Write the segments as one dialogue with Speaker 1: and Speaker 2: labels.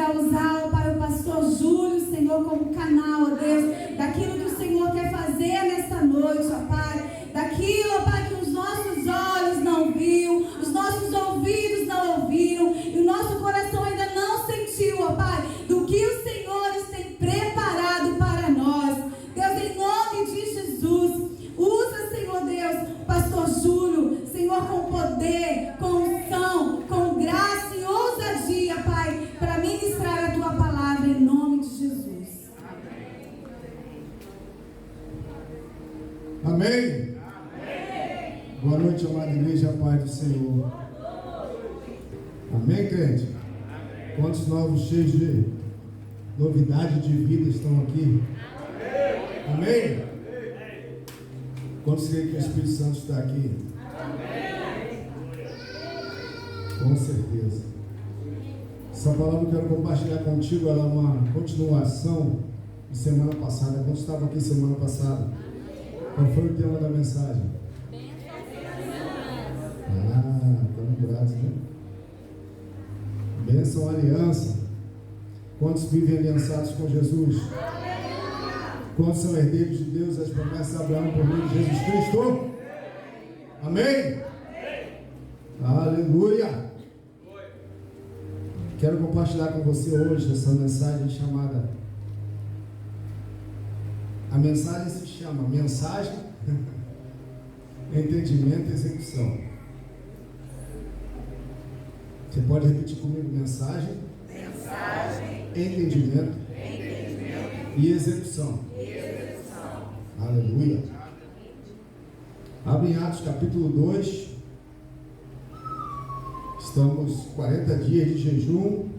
Speaker 1: a usar, ó Pai, o pastor Júlio, Senhor, como canal, ó Deus, daquilo que o Senhor quer fazer nesta noite, ó Pai, daquilo, ó Pai, que os nossos olhos não viram, os nossos ouvidos não ouviram, e o nosso coração ainda não sentiu, ó Pai, do que o Senhor tem preparado para nós. Deus, em nome de Jesus, usa, Senhor Deus, o pastor Júlio, Senhor, com poder, com unção, com graça e ousadia, Pai, para ministrar a Tua palavra, em nome de Jesus.
Speaker 2: Amém? Boa noite, amada igreja, Pai do Senhor. Amém, crente? Quantos novos, cheios de novidade de vida estão aqui? Amém? Quantos creem que o Espírito Santo está aqui? Com certeza. Essa palavra que eu quero compartilhar contigo, ela é uma continuação de semana passada. Quando estava aqui semana passada, qual foi o tema da mensagem? Estamos gratos, né? Bênção, aliança. Quantos vivem aliançados com Jesus? Quantos são herdeiros de Deus, as promessas de Abraão por meio de Jesus Cristo? Amém? Aleluia! Quero compartilhar com você hoje essa mensagem chamada... A mensagem se chama Mensagem, Entendimento e Execução. Você pode repetir comigo? Mensagem, entendimento e execução. Aleluia. Abre em Atos capítulo 2. Estamos 40 dias de jejum.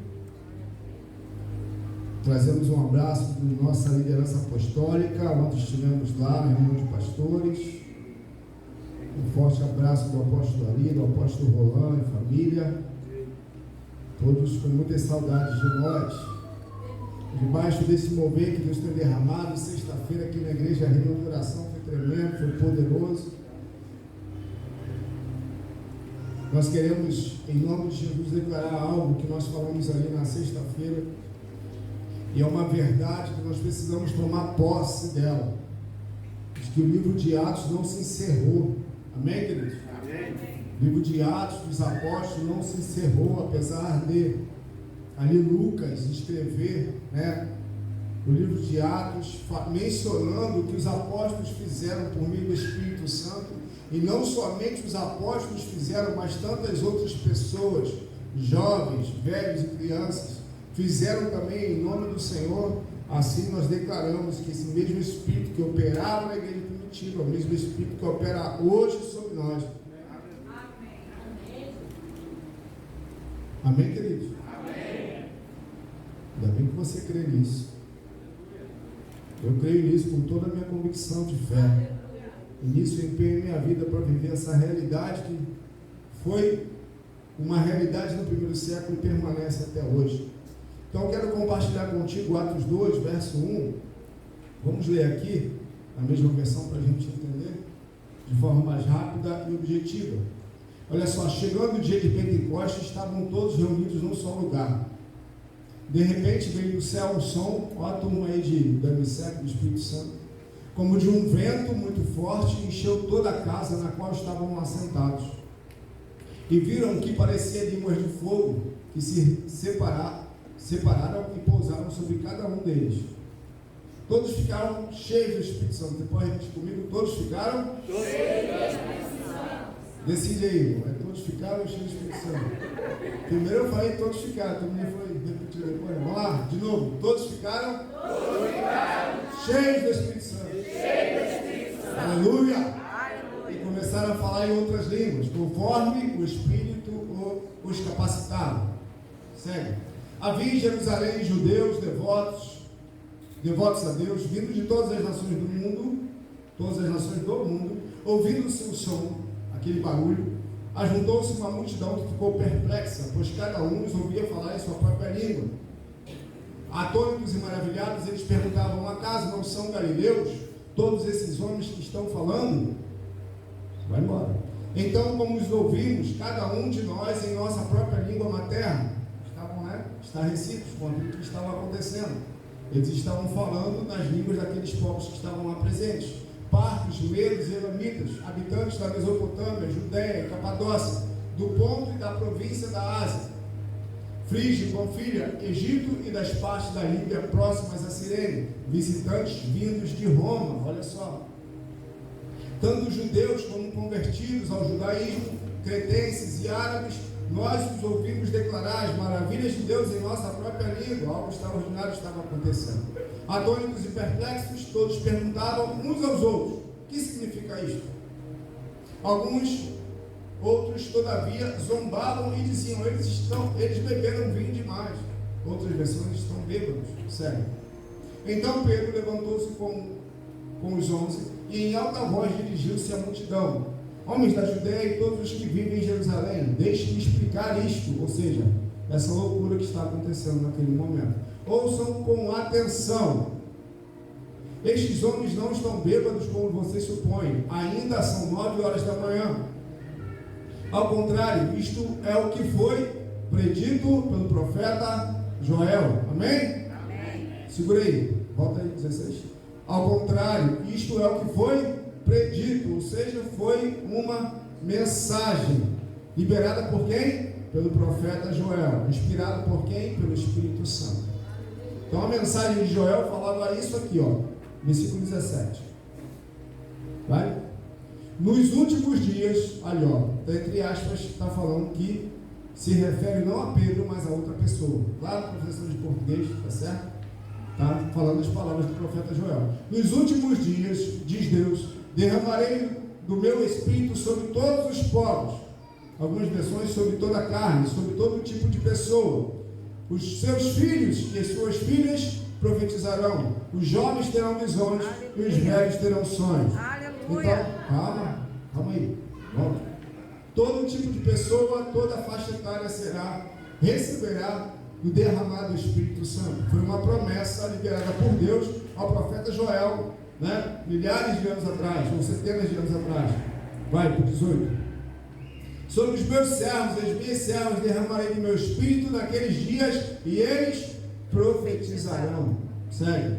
Speaker 2: Trazemos um abraço da nossa liderança apostólica. Ontem estivemos lá na reunião de pastores. Um forte abraço do apóstolo Ari, do apóstolo Roland e família. Todos com muitas saudades de nós. Debaixo desse mover que Deus tem derramado, sexta-feira aqui na igreja, a reunião de oração foi tremendo, foi poderoso. Nós queremos, em nome de Jesus, declarar algo que nós falamos ali na sexta-feira. E é uma verdade que nós precisamos tomar posse dela. De que o livro de Atos não se encerrou. Amém, queridos? Amém. O livro de Atos dos Apóstolos não se encerrou, apesar de ali Lucas escrever, né, o livro de Atos, mencionando o que os apóstolos fizeram por meio do Espírito Santo, e não somente os apóstolos fizeram, mas tantas outras pessoas, jovens, velhos e crianças, fizeram também em nome do Senhor. Assim nós declaramos que esse mesmo Espírito que operava na igreja primitiva, o mesmo Espírito que opera hoje sobre nós. Amém, queridos? Amém. Ainda bem que você crê nisso. Eu creio nisso com toda a minha convicção de fé. E nisso eu empenho minha vida para viver essa realidade que foi uma realidade no primeiro século e permanece até hoje. Então eu quero compartilhar contigo Atos 2, verso 1. Vamos ler aqui, a mesma versão para a gente entender, de forma mais rápida e objetiva. Olha só, chegando o dia de Pentecostes, estavam todos reunidos num só lugar. De repente veio do céu um som, ó a turma aí da Missec, do Espírito Santo, como de um vento muito forte, e encheu toda a casa na qual estavam assentados. E viram que parecia línguas de fogo, que se separaram e pousaram sobre cada um deles. Todos ficaram cheios do Espírito Santo. Você pode repetir comigo? Todos ficaram cheios do Espírito Santo. Decide aí, irmão. Todos ficaram cheios do Espírito Santo. Primeiro eu falei todos ficaram, todo mundo foi repetir depois. Vamos lá, de novo. Todos ficaram cheios do Espírito Santo. Aleluia! E começaram a falar em outras línguas, conforme o Espírito os capacitava. Segue. Havia em Jerusalém judeus devotos a Deus, vindos de todas as nações do mundo, ouvindo-se o som, aquele barulho, ajuntou-se uma multidão que ficou perplexa, pois cada um os ouvia falar em sua própria língua. Atônitos e maravilhados, eles perguntavam: acaso não são galileus todos esses homens que estão falando? Vai embora. Então, como os ouvimos, cada um de nós em nossa própria língua materna. Estavam né, estarrecidos com aquilo que estava acontecendo. Eles estavam falando nas línguas daqueles povos que estavam lá presentes. Partos, medos e elamitas, habitantes da Mesopotâmia, Judéia, Capadócia, do ponto e da província da Ásia, Frígia, Panfilha, Egito e das partes da Líbia próximas a Cirene, visitantes vindos de Roma, olha só. Tanto judeus como convertidos ao judaísmo, cretenses e árabes, nós os ouvimos declarar as maravilhas de Deus em nossa própria língua. Algo extraordinário estava acontecendo. Atônitos e perplexos, todos perguntavam uns aos outros: o que significa isto? Outros, todavia, zombavam e diziam: eles beberam vinho demais. Outras versões estão bêbados. Sério. Então Pedro levantou-se com os 11 e em alta voz dirigiu-se à multidão: homens da Judéia e todos os que vivem em Jerusalém, deixe-me explicar isto, ou seja, essa loucura que está acontecendo naquele momento. Ouçam com atenção. Estes homens não estão bêbados como vocês supõem, ainda são 9 horas da manhã. Ao contrário, isto é o que foi predito pelo profeta Joel. Amém?
Speaker 3: Amém.
Speaker 2: Segura aí, volta aí, 16. Ao contrário, isto é o que foi predito, ou seja, foi uma mensagem liberada por quem? Pelo profeta Joel. Inspirada por quem? Pelo Espírito Santo. Então a mensagem de Joel falava isso aqui, ó, versículo 17. Vai? Nos últimos dias, ali ó, entre aspas, está falando que se refere não a Pedro, mas a outra pessoa. Lá no professor de português, tá certo? Está falando as palavras do profeta Joel. Nos últimos dias, diz Deus, derramarei do meu Espírito sobre todos os povos. Algumas versões sobre toda a carne, sobre todo tipo de pessoa. Os seus filhos e as suas filhas profetizarão. Os jovens terão visões. Aleluia. E os velhos terão sonhos.
Speaker 3: Aleluia.
Speaker 2: Então, calma aí. Volta. Todo tipo de pessoa, toda faixa etária receberá o derramado do Espírito Santo. Foi uma promessa liberada por Deus ao profeta Joel, né? Milhares de anos atrás, ou centenas de anos atrás. Vai para o 18. Sobre os meus servos e as minhas servas derramarei do meu Espírito naqueles dias e eles profetizarão. Sério.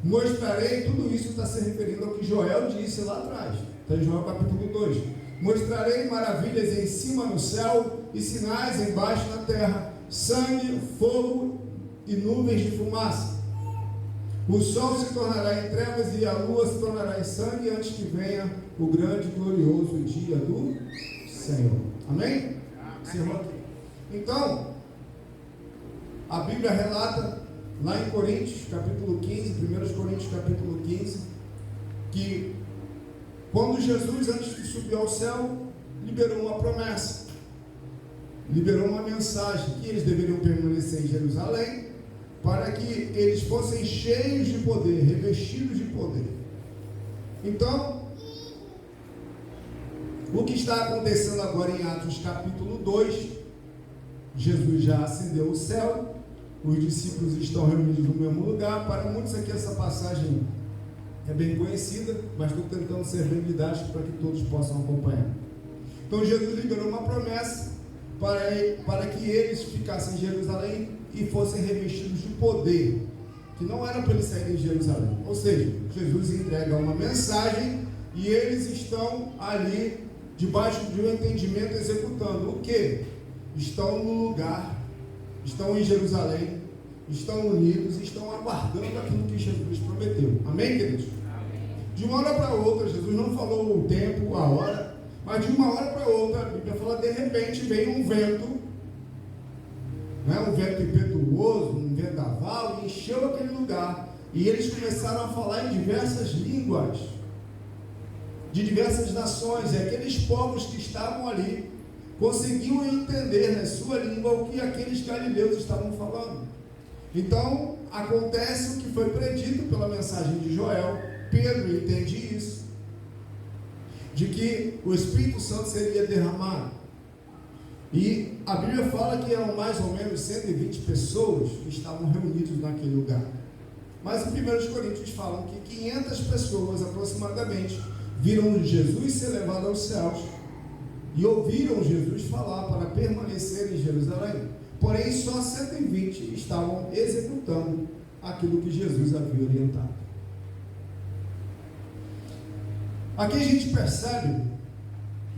Speaker 2: Mostrarei, tudo isso está se referindo ao que Joel disse lá atrás. Está em Joel capítulo 2. Mostrarei maravilhas em cima no céu e sinais embaixo na terra, sangue, fogo e nuvens de fumaça. O sol se tornará em trevas e a lua se tornará em sangue antes que venha o grande e glorioso dia do Senhor. Amém? Amém. Então, a Bíblia relata lá em Coríntios, capítulo 15, 1 Coríntios, capítulo 15, que quando Jesus, antes de subir ao céu, liberou uma promessa, liberou uma mensagem, que eles deveriam permanecer em Jerusalém, para que eles fossem cheios de poder, revestidos de poder. Então, o que está acontecendo agora em Atos capítulo 2, Jesus já ascendeu o céu, os discípulos estão reunidos no mesmo lugar. Para muitos aqui essa passagem é bem conhecida, mas estou tentando ser bem didático para que todos possam acompanhar. Então Jesus liberou uma promessa para que eles ficassem em Jerusalém e fossem revestidos de poder, que não era para eles saírem de Jerusalém. Ou seja, Jesus entrega uma mensagem e eles estão ali debaixo de um entendimento, executando o que? Estão no lugar, estão em Jerusalém, estão unidos e estão aguardando aquilo que Jesus prometeu. Amém, queridos? De uma hora para outra, Jesus não falou o tempo, a hora, mas de uma hora para outra, a Bíblia fala, de repente veio um vento, né, um vento impetuoso, um vendaval, e encheu aquele lugar, e eles começaram a falar em diversas línguas, de diversas nações, e aqueles povos que estavam ali conseguiam entender na sua língua o que aqueles galileus estavam falando. Então acontece o que foi predito pela mensagem de Joel. Pedro entende isso, de que o Espírito Santo seria derramado, e a Bíblia fala que eram mais ou menos 120 pessoas que estavam reunidas naquele lugar, mas em 1 Coríntios falam que 500 pessoas aproximadamente viram Jesus ser levado aos céus e ouviram Jesus falar para permanecer em Jerusalém. porém só 120 estavam executando aquilo que Jesus havia orientado. Aqui a gente percebe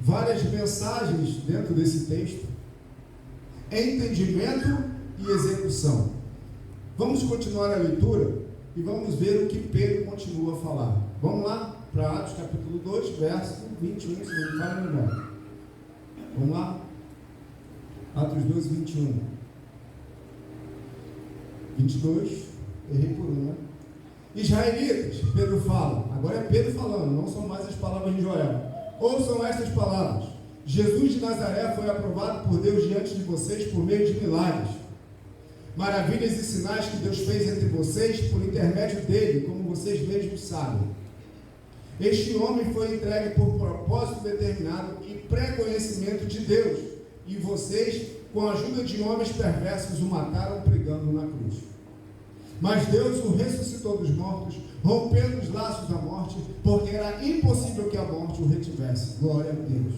Speaker 2: várias mensagens dentro desse texto: entendimento e execução. Vamos continuar a leitura e vamos ver o que Pedro continua a falar. Vamos lá para Atos capítulo 2, verso 21, se não me falha a memória. Vamos lá? Atos 2, 21. 22, errei por um, né? Israelitas, Pedro fala, agora é Pedro falando, não são mais as palavras de Joel. Ouçam estas palavras: Jesus de Nazaré foi aprovado por Deus diante de vocês por meio de milagres, maravilhas e sinais que Deus fez entre vocês por intermédio dele, como vocês mesmos sabem. Este homem foi entregue por propósito determinado e pré-conhecimento de Deus, e vocês, com a ajuda de homens perversos, o mataram pregando na cruz. Mas Deus o ressuscitou dos mortos, rompendo os laços da morte, porque era impossível que a morte o retivesse. Glória a Deus.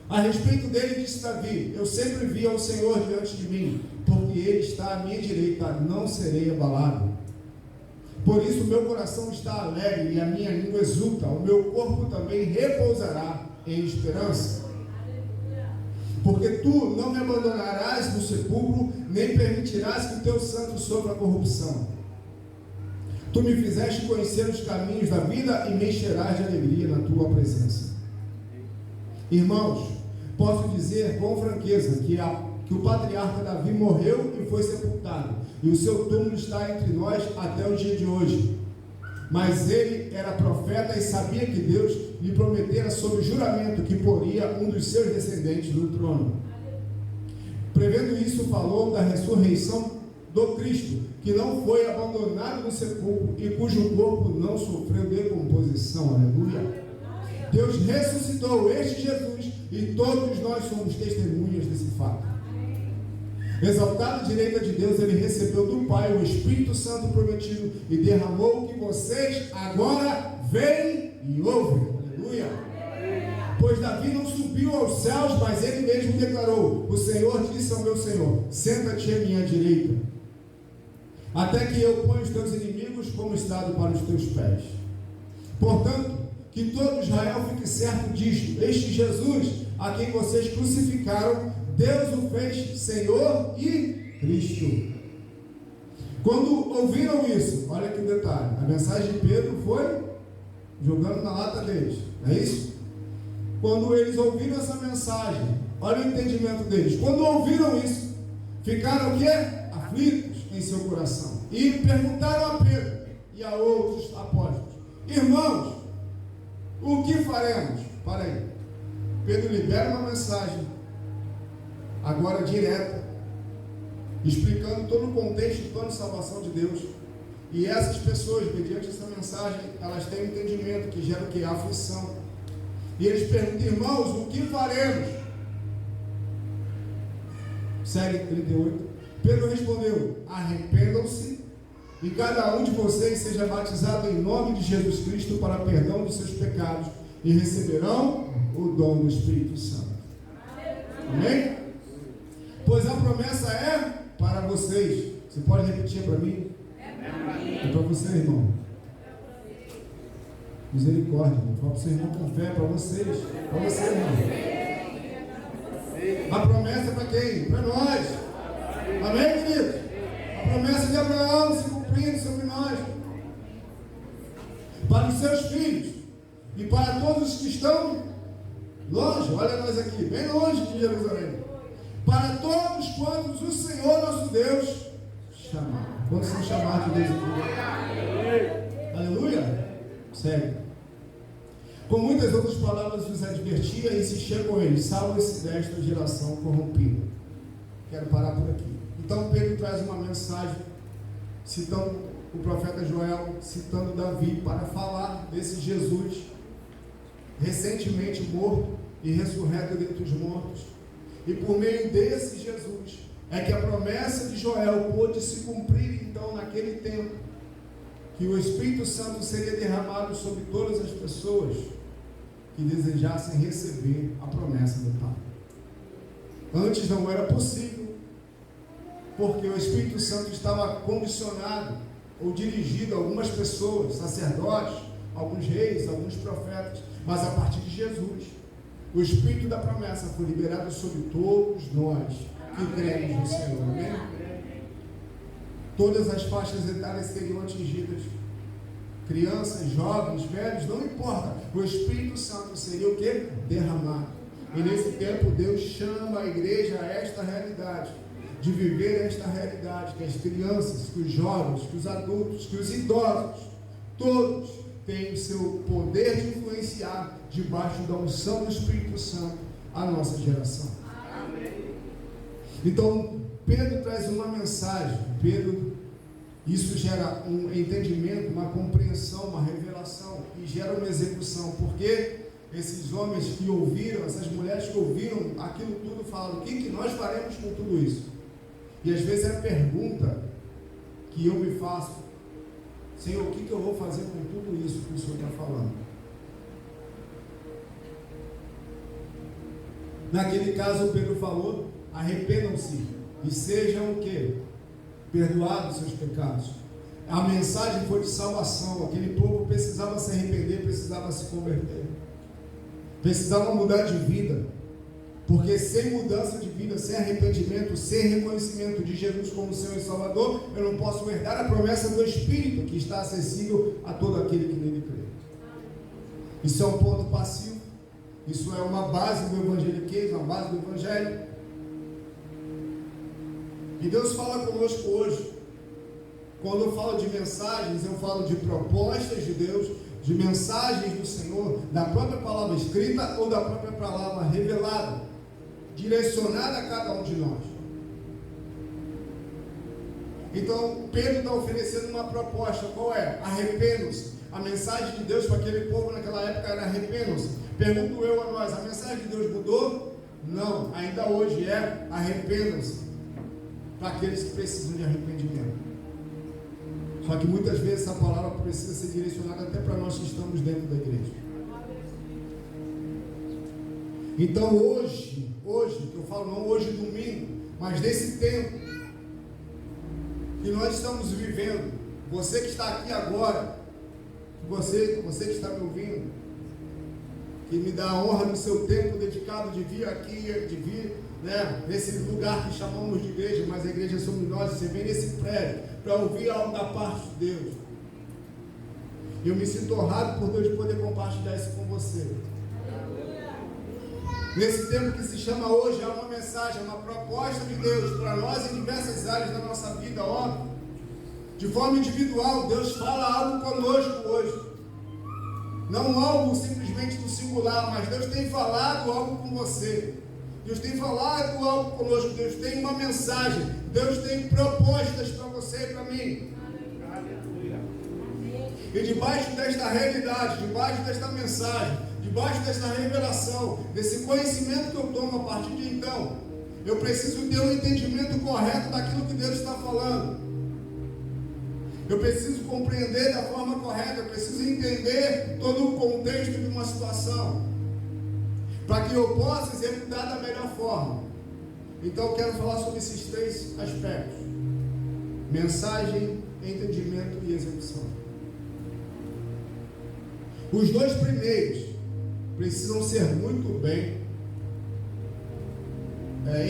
Speaker 2: A respeito dele disse Davi: eu sempre vi ao Senhor diante de mim, porque ele está à minha direita, não serei abalado. Por isso o meu coração está alegre e a minha língua exulta, o meu corpo também repousará em esperança. Porque tu não me abandonarás no sepulcro, nem permitirás que o teu santo sofra corrupção. Tu me fizeste conhecer os caminhos da vida e me encherás de alegria na tua presença. Irmãos, posso dizer com franqueza que o patriarca Davi morreu e foi sepultado, e o seu túmulo está entre nós até o dia de hoje. Mas ele era profeta e sabia que Deus lhe prometera sob juramento que poria um dos seus descendentes no trono. Prevendo isso, falou da ressurreição do Cristo, que não foi abandonado no sepulcro e cujo corpo não sofreu decomposição. Aleluia! Deus ressuscitou este Jesus e todos nós somos testemunhas desse fato. Exaltado à direita de Deus, ele recebeu do Pai o Espírito Santo prometido e derramou o que vocês agora veem e ouvem. Aleluia! Pois Davi não subiu aos céus, mas ele mesmo declarou: o Senhor disse ao meu Senhor: senta-te à minha direita, até que eu ponha os teus inimigos como estrado para os teus pés. Portanto, que todo Israel fique certo disto: este Jesus, a quem vocês crucificaram, Deus o fez Senhor e Cristo. Quando ouviram isso, olha aqui o detalhe: a mensagem de Pedro foi jogando na lata deles, não é isso? Quando eles ouviram essa mensagem, olha o entendimento deles. Quando ouviram isso, ficaram o quê? Aflitos em seu coração, e perguntaram a Pedro e a outros apóstolos: irmãos, o que faremos? Para aí, Pedro libera uma mensagem agora direta, explicando todo o contexto do plano de salvação de Deus. E essas pessoas, mediante essa mensagem, elas têm um entendimento que gera o que? A aflição. E eles perguntam: irmãos, o que faremos? Segue 38. Pedro respondeu: arrependam-se e cada um de vocês seja batizado em nome de Jesus Cristo para perdão dos seus pecados, e receberão o dom do Espírito Santo. Amém? Pois a promessa é para vocês. Você pode repetir para mim? É para você, irmão. Misericórdia, irmão. Fala para o seu irmão com fé. Para vocês. Para você, irmão. A promessa é para quem? Para nós. Amém, queridos? A promessa de Abraão se cumprindo sobre nós. Para os seus filhos. E para todos os que estão longe. Olha nós aqui, bem longe de Jerusalém. Para todos quantos o Senhor nosso Deus chamar. Quando são chamados de Deus aqui? Aleluia? Segue. Com muitas outras palavras os advertia e insistia com eles: salve-se desta geração corrompida. Quero parar por aqui. Então Pedro traz uma mensagem, citando o profeta Joel, citando Davi, para falar desse Jesus recentemente morto e ressurreto dentre os mortos. E por meio desse Jesus é que a promessa de Joel pôde se cumprir então naquele tempo, que o Espírito Santo seria derramado sobre todas as pessoas que desejassem receber a promessa do Pai. Antes não era possível, porque o Espírito Santo estava condicionado ou dirigido a algumas pessoas, sacerdotes, alguns reis, alguns profetas, mas a partir de Jesus, o Espírito da promessa foi liberado sobre todos nós que cremos no Senhor. Amém? Todas as faixas etárias seriam atingidas. Crianças, jovens, velhos, não importa. O Espírito Santo seria o que? Derramado. E nesse tempo Deus chama a igreja a esta realidade, de viver esta realidade, que as crianças, que os jovens, que os adultos, que os idosos, todos têm o seu poder de influenciar debaixo da unção do Espírito Santo a nossa geração. Então Pedro traz uma mensagem. Isso gera um entendimento, uma compreensão, uma revelação, e gera uma execução, porque esses homens que ouviram, essas mulheres que ouviram aquilo tudo, falam: o que nós faremos com tudo isso? E às vezes é a pergunta que eu me faço: Senhor, o que eu vou fazer com tudo isso que o Senhor está falando? Naquele caso Pedro falou: arrependam-se e sejam o quê? Perdoados seus pecados. A mensagem foi de salvação. Aquele povo precisava se arrepender, precisava se converter, precisava mudar de vida, porque sem mudança de vida, sem arrependimento, sem reconhecimento de Jesus como Senhor e Salvador, eu não posso herdar a promessa do Espírito que está acessível a todo aquele que nele crê. Isso é um ponto passivo. Isso é uma base do evangeliquismo, uma base do evangelho. E Deus fala conosco hoje. Quando eu falo de mensagens, eu falo de propostas de Deus, de mensagens do Senhor, da própria palavra escrita ou da própria palavra revelada, direcionada a cada um de nós. Então Pedro está oferecendo uma proposta. Qual é? Arrependam-se. A mensagem de Deus para aquele povo naquela época era: arrependam-se. Pergunto eu a nós: a mensagem de Deus mudou? Não, ainda hoje é: arrependam-se, para aqueles que precisam de arrependimento. Só que muitas vezes essa palavra precisa ser direcionada até para nós que estamos dentro da igreja. Então hoje, que eu falo não hoje domingo, mas nesse tempo que nós estamos vivendo, você que está aqui agora, você que está me ouvindo, que me dá a honra no seu tempo dedicado de vir aqui, de vir, nesse lugar que chamamos de igreja, mas a igreja somos nós. Você vem nesse prédio para ouvir algo da parte de Deus. Eu me sinto honrado por Deus de poder compartilhar isso com você. Nesse tempo que se chama hoje, há uma mensagem, uma proposta de Deus para nós em diversas áreas da nossa vida. De forma individual, Deus fala algo conosco hoje. Não algo simplesmente do singular, mas Deus tem falado algo com você. Deus tem falado algo conosco. Deus tem uma mensagem. Deus tem propostas para você e para mim. E debaixo desta realidade, debaixo desta mensagem, debaixo desta revelação, desse conhecimento que eu tomo a partir de então, eu preciso ter um entendimento correto daquilo que Deus está falando. Eu preciso compreender da forma correta. Eu preciso entender todo o contexto de uma situação, para que eu possa executar da melhor forma. Então eu quero falar sobre esses três aspectos: mensagem, entendimento e execução. Os dois primeiros precisam ser muito bem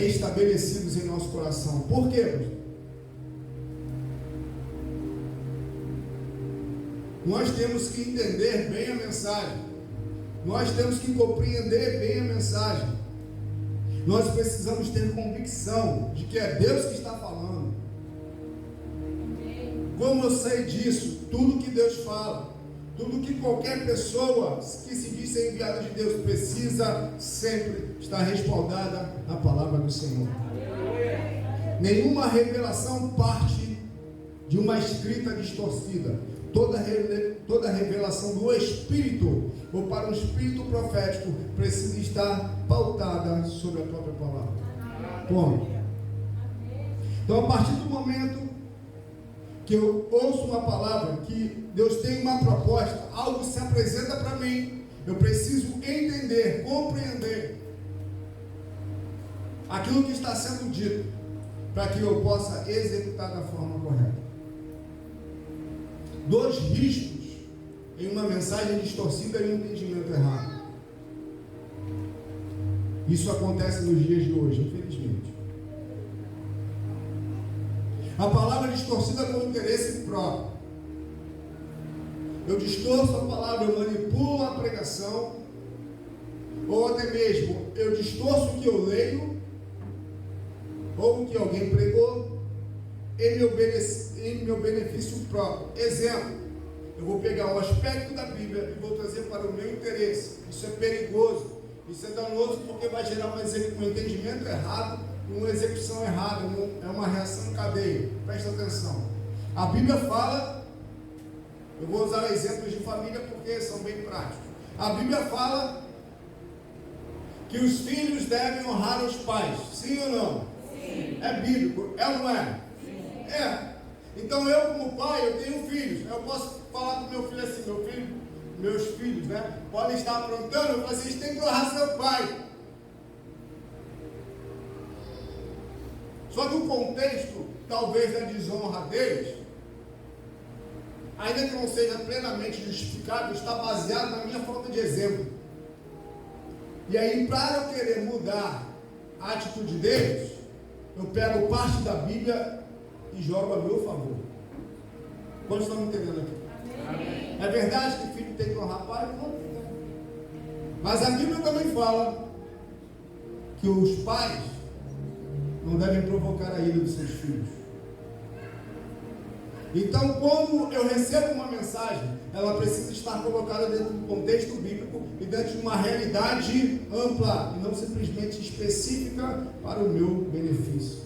Speaker 2: estabelecidos em nosso coração. Por quê, pastor? Nós temos que entender bem a mensagem. Nós temos que compreender bem a mensagem. Nós precisamos ter convicção de que é Deus que está falando. Como eu sei disso? Tudo que Deus fala, tudo que qualquer pessoa que se diz ser enviada de Deus precisa sempre estar respaldada na palavra do Senhor. Nenhuma revelação parte de uma escrita distorcida. Toda revelação do Espírito, ou para um Espírito profético, precisa estar pautada sobre a própria palavra. Bom, então a partir do momento que eu ouço uma palavra, que Deus tem uma proposta, algo se apresenta para mim, eu preciso entender, compreender aquilo que está sendo dito, para que eu possa executar da forma correta. 2 riscos em uma mensagem distorcida e um entendimento errado. Isso acontece nos dias de hoje, infelizmente. A palavra distorcida com interesse próprio. Eu distorço a palavra, eu manipulo a pregação, ou até mesmo eu distorço o que eu leio, ou o que alguém pregou, em meu benefício próprio. Exemplo, eu vou pegar um aspecto da Bíblia e vou trazer para o meu interesse. Isso é perigoso, isso é danoso, porque vai gerar um entendimento errado, uma execução errada, é uma reação em cadeia. Presta atenção. A Bíblia fala, eu vou usar exemplos de família porque são bem práticos. A Bíblia fala que os filhos devem honrar os pais, sim ou não? Sim. É bíblico, é ou não é? Sim. É. Então eu como pai, eu tenho filhos, eu posso falar para o meu filho assim, meus filhos, né? Podem estar aprontando, eu falo assim, vocês têm que honrar seu pai. Só que o contexto, talvez, da desonra deles, ainda que não seja plenamente justificado, está baseado na minha falta de exemplo. E aí, para eu querer mudar a atitude deles, eu pego parte da Bíblia e jogo a meu favor. Quantos estão me entendendo aqui? Amém. É verdade que filho tem que honrar pai? Não. Mas a Bíblia também fala que os pais não devem provocar a ira dos seus filhos. Então, quando eu recebo uma mensagem, ela precisa estar colocada dentro do contexto bíblico e dentro de uma realidade ampla e não simplesmente específica para o meu benefício.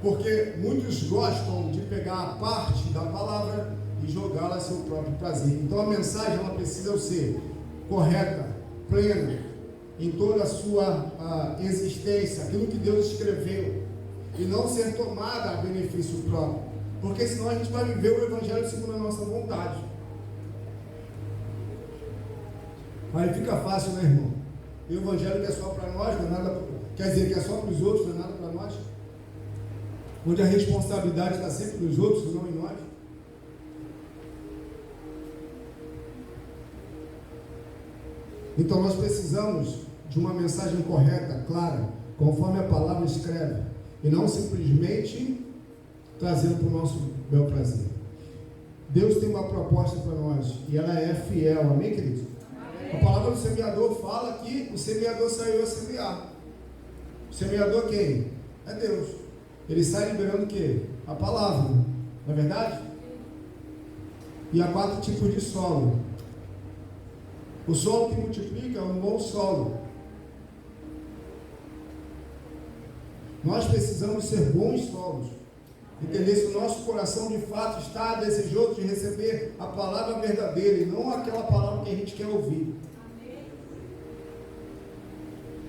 Speaker 2: Porque muitos gostam de pegar a parte da palavra e jogá-la a seu próprio prazer. Então a mensagem ela precisa ser correta, plena, em toda a sua existência, aquilo que Deus escreveu, e não ser tomada a benefício próprio, porque senão a gente vai viver o Evangelho segundo a nossa vontade. Aí fica fácil, né, irmão? E o Evangelho que é só para nós, não é nada, quer dizer, que é só para os outros, não é nada para nós, onde a responsabilidade está sempre nos outros e não em nós. Então nós precisamos de uma mensagem correta, clara, conforme a palavra escreve, e não simplesmente trazendo para o nosso bel prazer. Deus tem uma proposta para nós e ela é fiel, amém, querido? Amém. A palavra do semeador fala que o semeador saiu a semear. O semeador quem? É Deus. Ele sai liberando o quê? A palavra, não é verdade? E há 4 tipos de solo. O solo que multiplica é um bom solo. Nós precisamos ser bons solos. Entender se o nosso coração de fato está desejoso de receber a palavra verdadeira e não aquela palavra que a gente quer ouvir.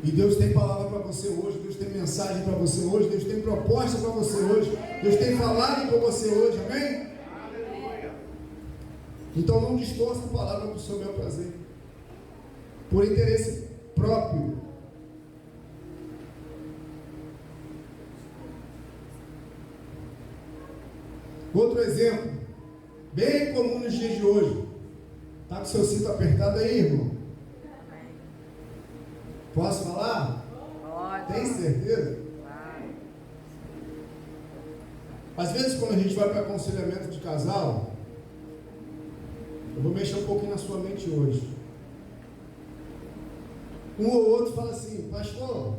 Speaker 2: E Deus tem palavra para você hoje, Deus tem mensagem para você hoje, Deus tem proposta para você hoje, Deus tem falado para você hoje, amém? Então não distorça a palavra para o seu bel prazer, por interesse próprio. Outro exemplo, bem comum nos dias de hoje. Está com o seu cinto apertado aí, irmão? Posso falar? Pode. Tem certeza? Vai. Às vezes, quando a gente vai para aconselhamento de casal, eu vou mexer um pouquinho na sua mente hoje. Um ou outro fala assim: pastor,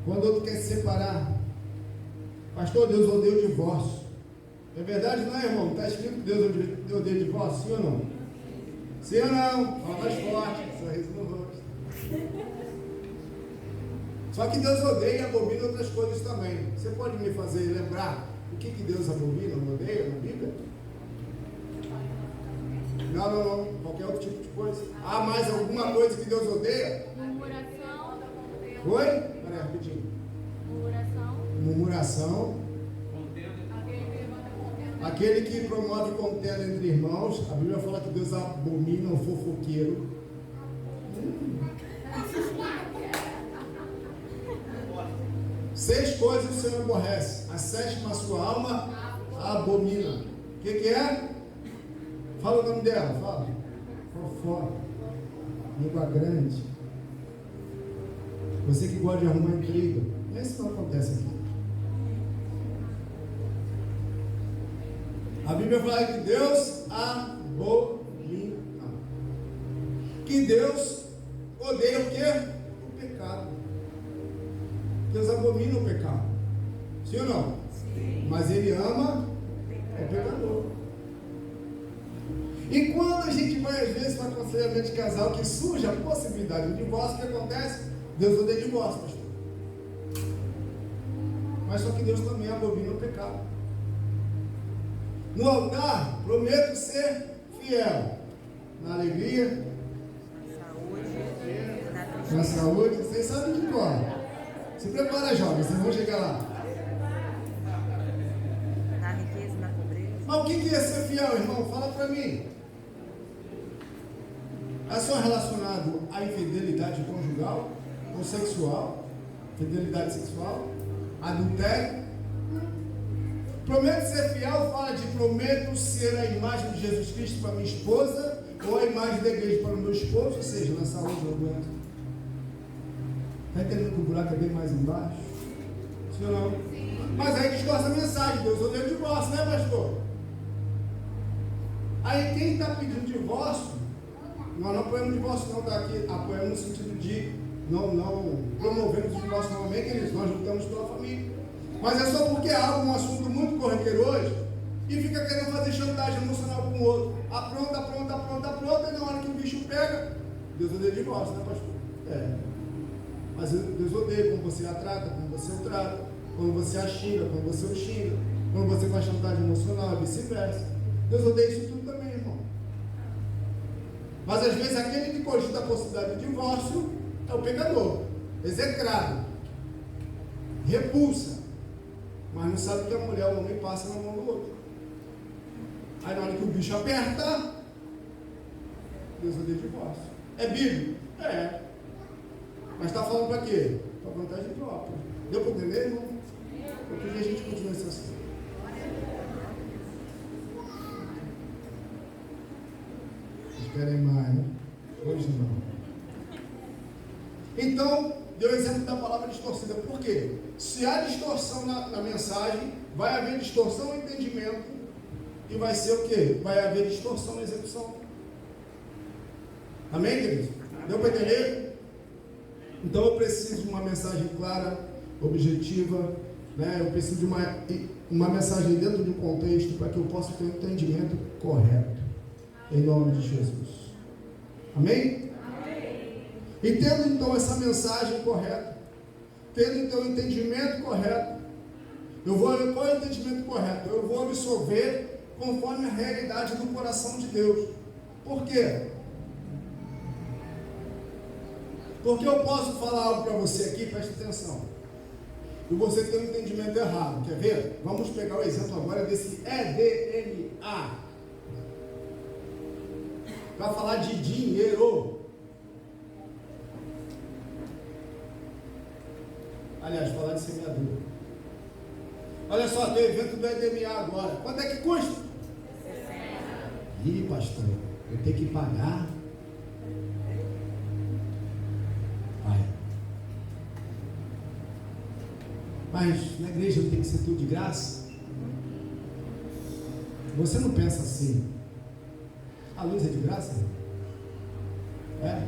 Speaker 2: quando outro quer se separar, pastor, Deus odeia o divórcio. É verdade, não é, irmão? Está escrito que Deus odeia o divórcio, sim ou não? Sim ou não? Fala mais forte, sorriso no rosto. Só que Deus odeia e abomina outras coisas também. Você pode me fazer lembrar o que Deus abomina ou odeia na Bíblia? Não. Qualquer outro tipo de coisa. Há mais alguma coisa que Deus odeia?
Speaker 3: Murmuração.
Speaker 2: Oi? Peraí, rapidinho. Murmuração. Aquele que promove contenda entre irmãos. A Bíblia fala que Deus abomina o fofoqueiro. 6 coisas o Senhor aborrece, a 7ª a sua alma abomina. O que é? Fala o nome dela, fala. Fofoca, língua grande. Você que gosta de arrumar intriga, isso não acontece aqui. A Bíblia fala que Deus abomina. Que Deus odeia o quê? O pecado. Deus abomina o pecado. Sim ou não? Sim. Mas Ele ama o pecador. E quando a gente vai às vezes para aconselhamento de casal que surge a possibilidade de divórcio, o que acontece? Deus odeia divórcio, pastor. Mas só que Deus também abomina o pecado. No altar, prometo ser fiel. Na alegria, na saúde, vocês sabem de qual. Se prepara, jovens, vocês vão chegar lá.
Speaker 3: Na riqueza, na pobreza.
Speaker 2: Mas o que é ser fiel, irmão? Fala para mim. É só relacionado à infidelidade conjugal ou sexual? Fidelidade sexual? Adultério? Prometo ser fiel fala de prometo ser a imagem de Jesus Cristo para minha esposa ou a imagem da igreja para o meu esposo, ou seja, na saúde ou doença. Está entendendo que o buraco é bem mais embaixo? Sim ou não? Mas aí distorce a mensagem. Deus odeia o divórcio, né, pastor? Aí quem está pedindo divórcio, nós não apoiamos o divórcio, não, está aqui, apoiamos no sentido de não promovemos o divórcio novamente, eles, nós lutamos pela família. Mas é só porque é algo, um assunto muito corriqueiro hoje, e fica querendo fazer chantagem emocional com o outro. Apronta, e na hora que o bicho pega, Deus odeia divórcio, né, pastor? É. Mas Deus odeia quando você a trata, quando você o trata, quando você a xinga, quando você o xinga, quando você faz chantagem emocional e vice-versa. Deus odeia isso tudo também, irmão. Mas às vezes aquele que cogita a possibilidade de divórcio é o pecador, execrado, repulsa, mas não sabe que a mulher, o homem passa na mão do outro. Aí na hora que o bicho aperta, Deus odeia divórcio. É bíblico? É. Mas está falando para quê? Para vantagem própria. Deu para entender, irmão? Porque a gente continua esse assunto. Vocês querem mais, né? Hoje não. Então, deu o exemplo da palavra distorcida. Por quê? Se há distorção na mensagem, vai haver distorção no entendimento e vai ser o quê? Vai haver distorção na execução. Amém, queridos? Deu para entender? Então eu preciso de uma mensagem clara, objetiva, né? Eu preciso de uma mensagem dentro de um contexto para que eu possa ter um entendimento correto. Em nome de Jesus. Amém? Amém. E tendo então essa mensagem correta, tendo então o entendimento correto, qual é o entendimento correto? Eu vou absorver conforme a realidade do coração de Deus. Por quê? Porque eu posso falar algo para você aqui, preste atenção, e você tem um entendimento errado. Quer ver? Vamos pegar o exemplo agora desse EDMA, para falar de dinheiro. Aliás, falar de semeadura. Olha só, tem o evento do EDMA agora. Quanto é que custa? 60. Ih, pastor, eu tenho que pagar. Vai. Mas na igreja não tem que ser tudo de graça? Você não pensa assim? A luz é de graça? É?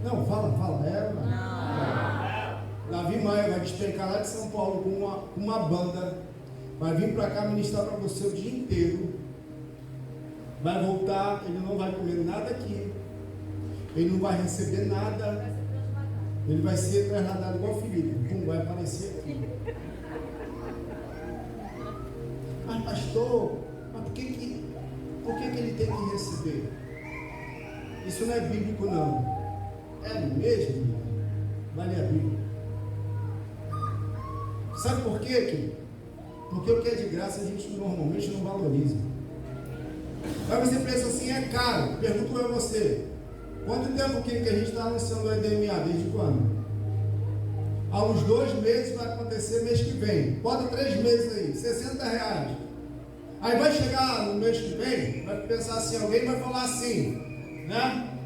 Speaker 2: Não, fala. É, não. Davi Maia vai despencar lá de São Paulo com uma banda. Vai vir para cá ministrar para você o dia inteiro. Vai voltar, ele não vai comer nada aqui. Ele não vai receber nada. Ele vai ser trasladado igual Felipe. Pum, vai aparecer aqui. Mas pastor, por que ele tem que receber? Isso não é bíblico não. É mesmo? Vale a Bíblia. Sabe por quê, querido? Porque o que é de graça a gente normalmente não valoriza. Aí você pensa assim, é caro. Pergunto a você, quanto tempo que a gente está lançando o EDMA? Desde quando? Há uns 2 meses vai acontecer mês que vem. Bota 3 meses aí, R$60. Aí vai chegar no mês que vem, vai pensar assim, alguém vai falar assim, né?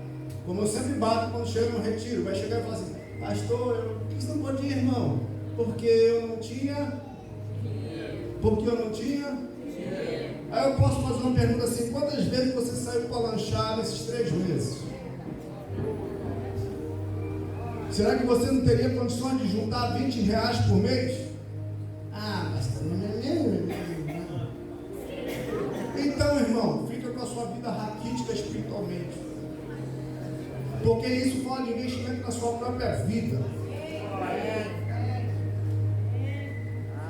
Speaker 2: Como eu sempre bato quando chego no retiro, vai chegar e falar assim, pastor, por que você não pode ir, irmão? Porque eu não tinha. Porque eu não tinha. Aí eu posso fazer uma pergunta assim, quantas vezes você saiu para lanchar nesses 3 meses? Será que você não teria condições de juntar R$20 por mês? Ah, mas então, irmão, fica com a sua vida raquítica espiritualmente. Porque isso fala de investimento na sua própria vida.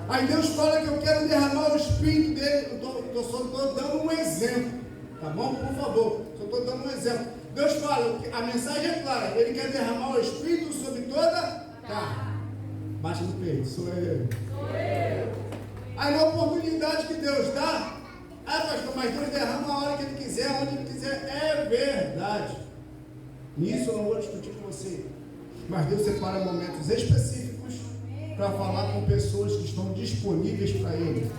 Speaker 2: Aí Deus fala que eu quero derramar o Espírito dele. Eu só estou dando um exemplo. Tá bom? Por favor. Só estou dando um exemplo. Deus fala, a mensagem é clara. Ele quer derramar o Espírito sobre toda carne. Bate no peito. Sou eu. Aí na oportunidade que Deus dá, pastor, mas Deus derrama a hora que Ele quiser, onde Ele quiser. É verdade. Nisso eu não vou discutir com você. Mas Deus separa momentos específicos para falar com pessoas que estão disponíveis para Ele.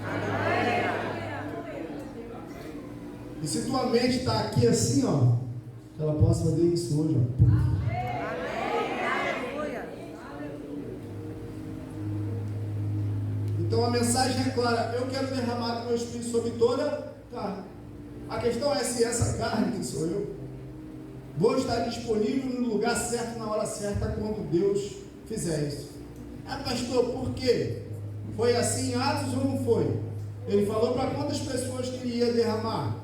Speaker 2: E se tua mente está aqui assim, ó, ela possa fazer isso hoje, ó. Então a mensagem é clara: eu quero derramar o meu Espírito sobre toda carne. A questão é se essa carne, que sou eu, vou estar disponível no lugar certo, na hora certa, quando Deus fizer isso. Pastor, por quê? Foi assim em Atos ou não foi? Ele falou para quantas pessoas que ele ia derramar?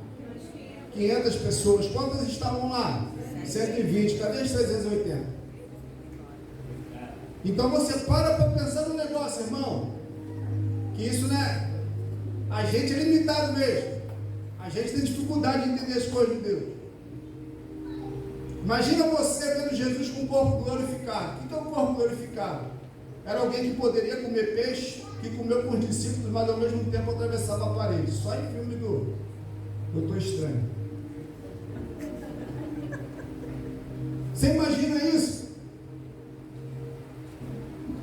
Speaker 2: 500 pessoas. Quantas estavam lá? 120. Cadê as 380? Então você para pensar no negócio, irmão. Que isso, né? A gente é limitado mesmo. A gente tem dificuldade de entender as coisas de Deus. Imagina você vendo Jesus com o corpo glorificado. O que é o corpo glorificado? Era alguém que poderia comer peixe, que comeu com os discípulos, mas ao mesmo tempo atravessava a parede. Só em filme do Doutor Estranho. Você imagina isso?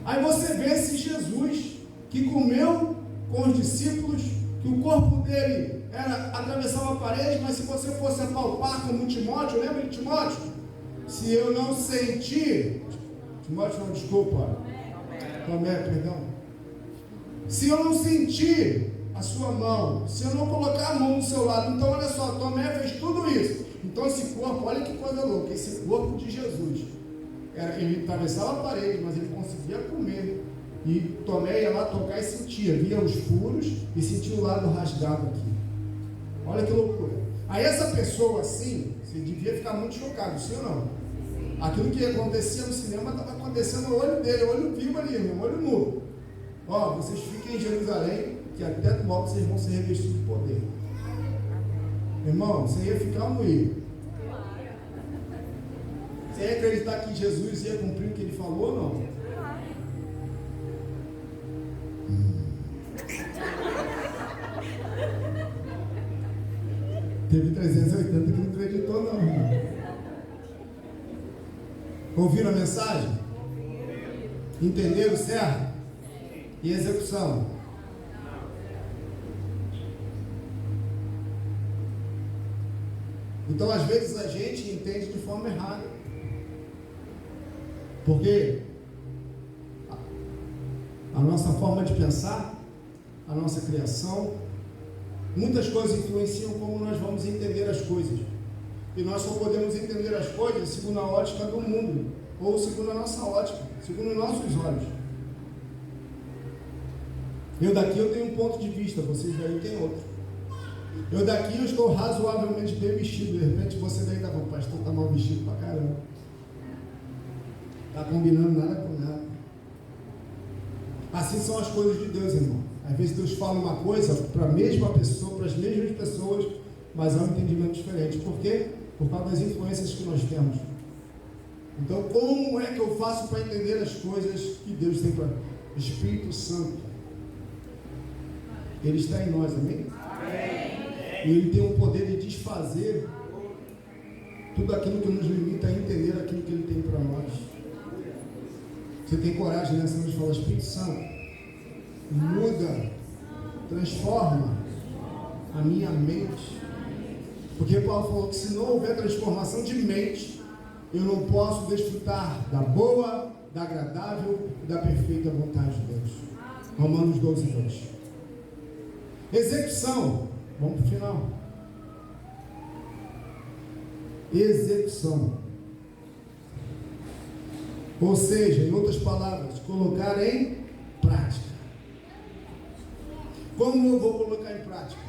Speaker 2: Aí você vê esse Jesus que comeu com os discípulos, que o corpo dele era atravessar uma parede, mas se você fosse apalpar como Timóteo, lembra de Timóteo? Se eu não sentir, Timóteo não, desculpa, Tomé, perdão. Se eu não sentir a sua mão, se eu não colocar a mão no seu lado, então olha só, Tomé fez tudo isso. Então esse corpo, olha que coisa louca, esse corpo de Jesus, ele atravessava a parede, mas ele conseguia comer. E Tomé ia lá tocar e sentia, via os furos e sentia o lado rasgado aqui. Olha que loucura. Aí essa pessoa assim, você devia ficar muito chocado, sim ou não? Aquilo que acontecia no cinema estava acontecendo no olho dele, olho vivo ali, meu olho nu. Ó, vocês fiquem em Jerusalém, que até do alto vocês vão ser revestidos de poder. Irmão, você ia ficar ou não ia? Você ia acreditar que Jesus ia cumprir o que ele falou ou não? Teve 380 que não acreditou não, irmão. Ouviram a mensagem? Entenderam certo? E execução? Então às vezes a gente entende de forma errada. Porque a nossa forma de pensar, a nossa criação, muitas coisas influenciam como nós vamos entender as coisas. E nós só podemos entender as coisas segundo a ótica do mundo, ou segundo a nossa ótica, segundo os nossos olhos. Eu daqui eu tenho um ponto de vista, vocês daí têm outro. Eu daqui eu estou razoavelmente bem vestido, de repente você daí tá bom, pastor, tá mal vestido pra caramba. Tá combinando nada com nada. Assim são as coisas de Deus, irmão. Às vezes Deus fala uma coisa para a mesma pessoa, para as mesmas pessoas, mas há um entendimento diferente. Por quê? Por causa das influências que nós temos. Então, como é que eu faço para entender as coisas que Deus tem para mim? Espírito Santo. Ele está em nós, amém? Amém. E Ele tem o poder de desfazer tudo aquilo que nos limita a entender aquilo que Ele tem para nós. Você tem coragem nessa noite de falar, Espírito Santo, muda, transforma a minha mente. Porque Paulo falou que se não houver transformação de mente, eu não posso desfrutar da boa, da agradável e da perfeita vontade de Deus. Romanos 12, 2. Execução. Vamos para o final. Execução. Ou seja, em outras palavras, colocar em prática. Como eu vou colocar em prática?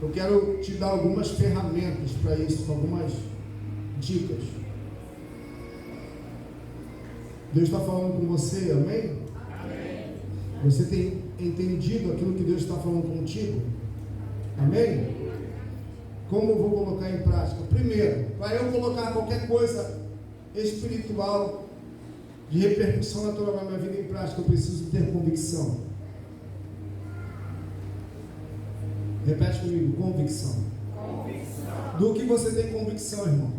Speaker 2: Eu quero te dar algumas ferramentas para isso, algumas dicas. Deus está falando com você, amém? Amém. Você tem entendido aquilo que Deus está falando contigo? Amém? Como eu vou colocar em prática? Primeiro, para eu colocar qualquer coisa espiritual de repercussão natural na minha vida em prática, eu preciso ter convicção. Repete comigo, convicção. Convicção. Do que você tem convicção, irmão?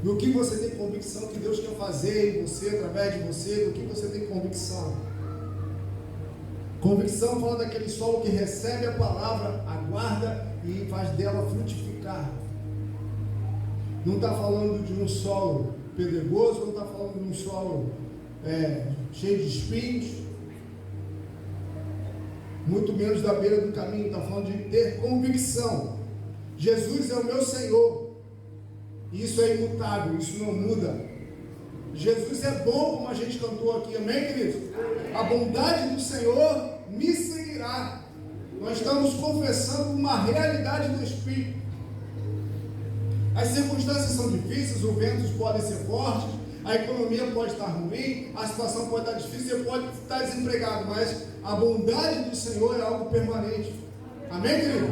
Speaker 2: Do que você tem convicção que Deus quer fazer em você, através de você, do que você tem convicção? Convicção fala daquele solo que recebe a palavra, aguarda e faz dela frutificar. Não está falando de um solo pedregoso, não está falando de um solo cheio de espinhos, muito menos da beira do caminho. Está falando de ter convicção. Jesus é o meu Senhor. Isso é imutável, isso não muda. Jesus é bom, como a gente cantou aqui, amém, queridos? A bondade do Senhor me seguirá. Nós estamos confessando uma realidade do Espírito. As circunstâncias são difíceis, os ventos podem ser fortes, a economia pode estar ruim, a situação pode estar difícil, você pode estar desempregado, mas a bondade do Senhor é algo permanente. Amém, querido?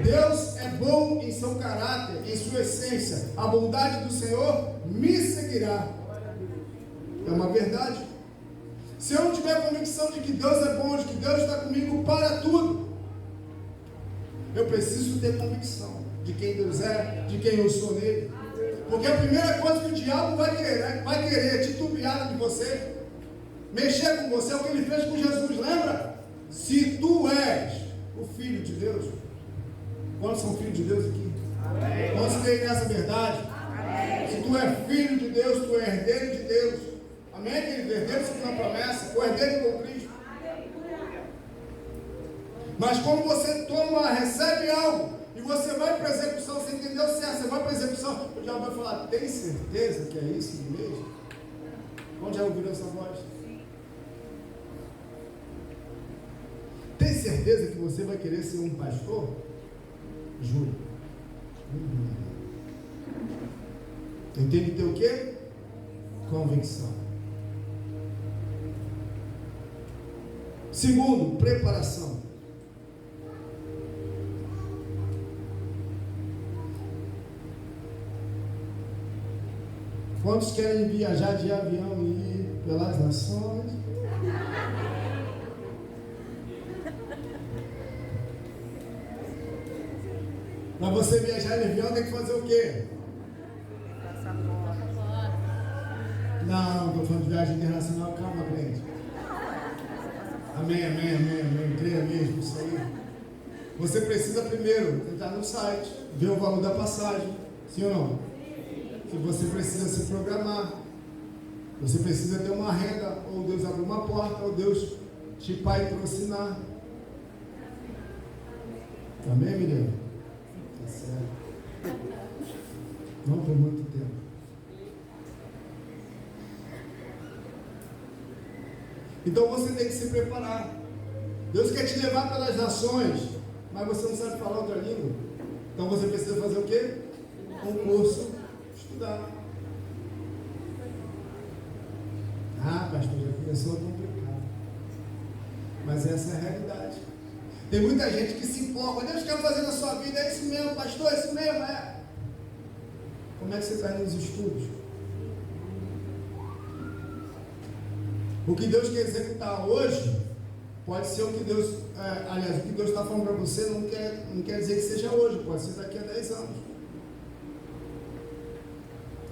Speaker 2: Deus é bom em seu caráter, em sua essência. A bondade do Senhor me seguirá. É uma verdade. Se eu não tiver convicção de que Deus é bom, de que Deus está comigo para tudo, eu preciso ter convicção de quem Deus é, de quem eu sou nele. Porque a primeira coisa que o diabo vai querer titubear de você, mexer com você, é o que ele fez com Jesus, lembra? Se tu és o Filho de Deus. Quantos são filhos de Deus aqui? Amém. Quantos creem nessa verdade? Amém. Se tu és filho de Deus, tu és herdeiro de Deus. Amém, querido? Herdeiro segundo a promessa, o herdeiro com Cristo. Mas quando você recebe algo, e você vai para a execução, você entendeu certo, você vai para a execução, o diabo vai falar, tem certeza que é isso mesmo? Onde já ouviram essa voz? Tem certeza que você vai querer ser um pastor? Juro. Tem que ter o quê? Convicção. Segundo, preparação. Quantos querem viajar de avião e ir pelas nações? Para você viajar de avião tem que fazer o quê? Não estou falando de viagem internacional, calma, crente. Amém. Creia mesmo isso aí. Você precisa primeiro entrar no site, ver o valor da passagem, sim ou não? Que você precisa se programar. Você precisa ter uma renda, ou Deus abre uma porta, ou Deus te patrocinar. Amém, menino? Tá certo. Não por muito tempo. Então você tem que se preparar. Deus quer te levar pelas nações, mas você não sabe falar outra língua. Então você precisa fazer o quê? Um curso, estudar. Ah, pastor, já começou a complicar. Mas essa é a realidade. Tem muita gente que se empolga. Deus quer fazer na sua vida, é isso mesmo, pastor, é isso mesmo, é. Como é que você está nos estudos? O que Deus quer executar hoje pode ser o que Deus, o que Deus está falando para você não quer dizer que seja hoje, pode ser daqui a 10 anos.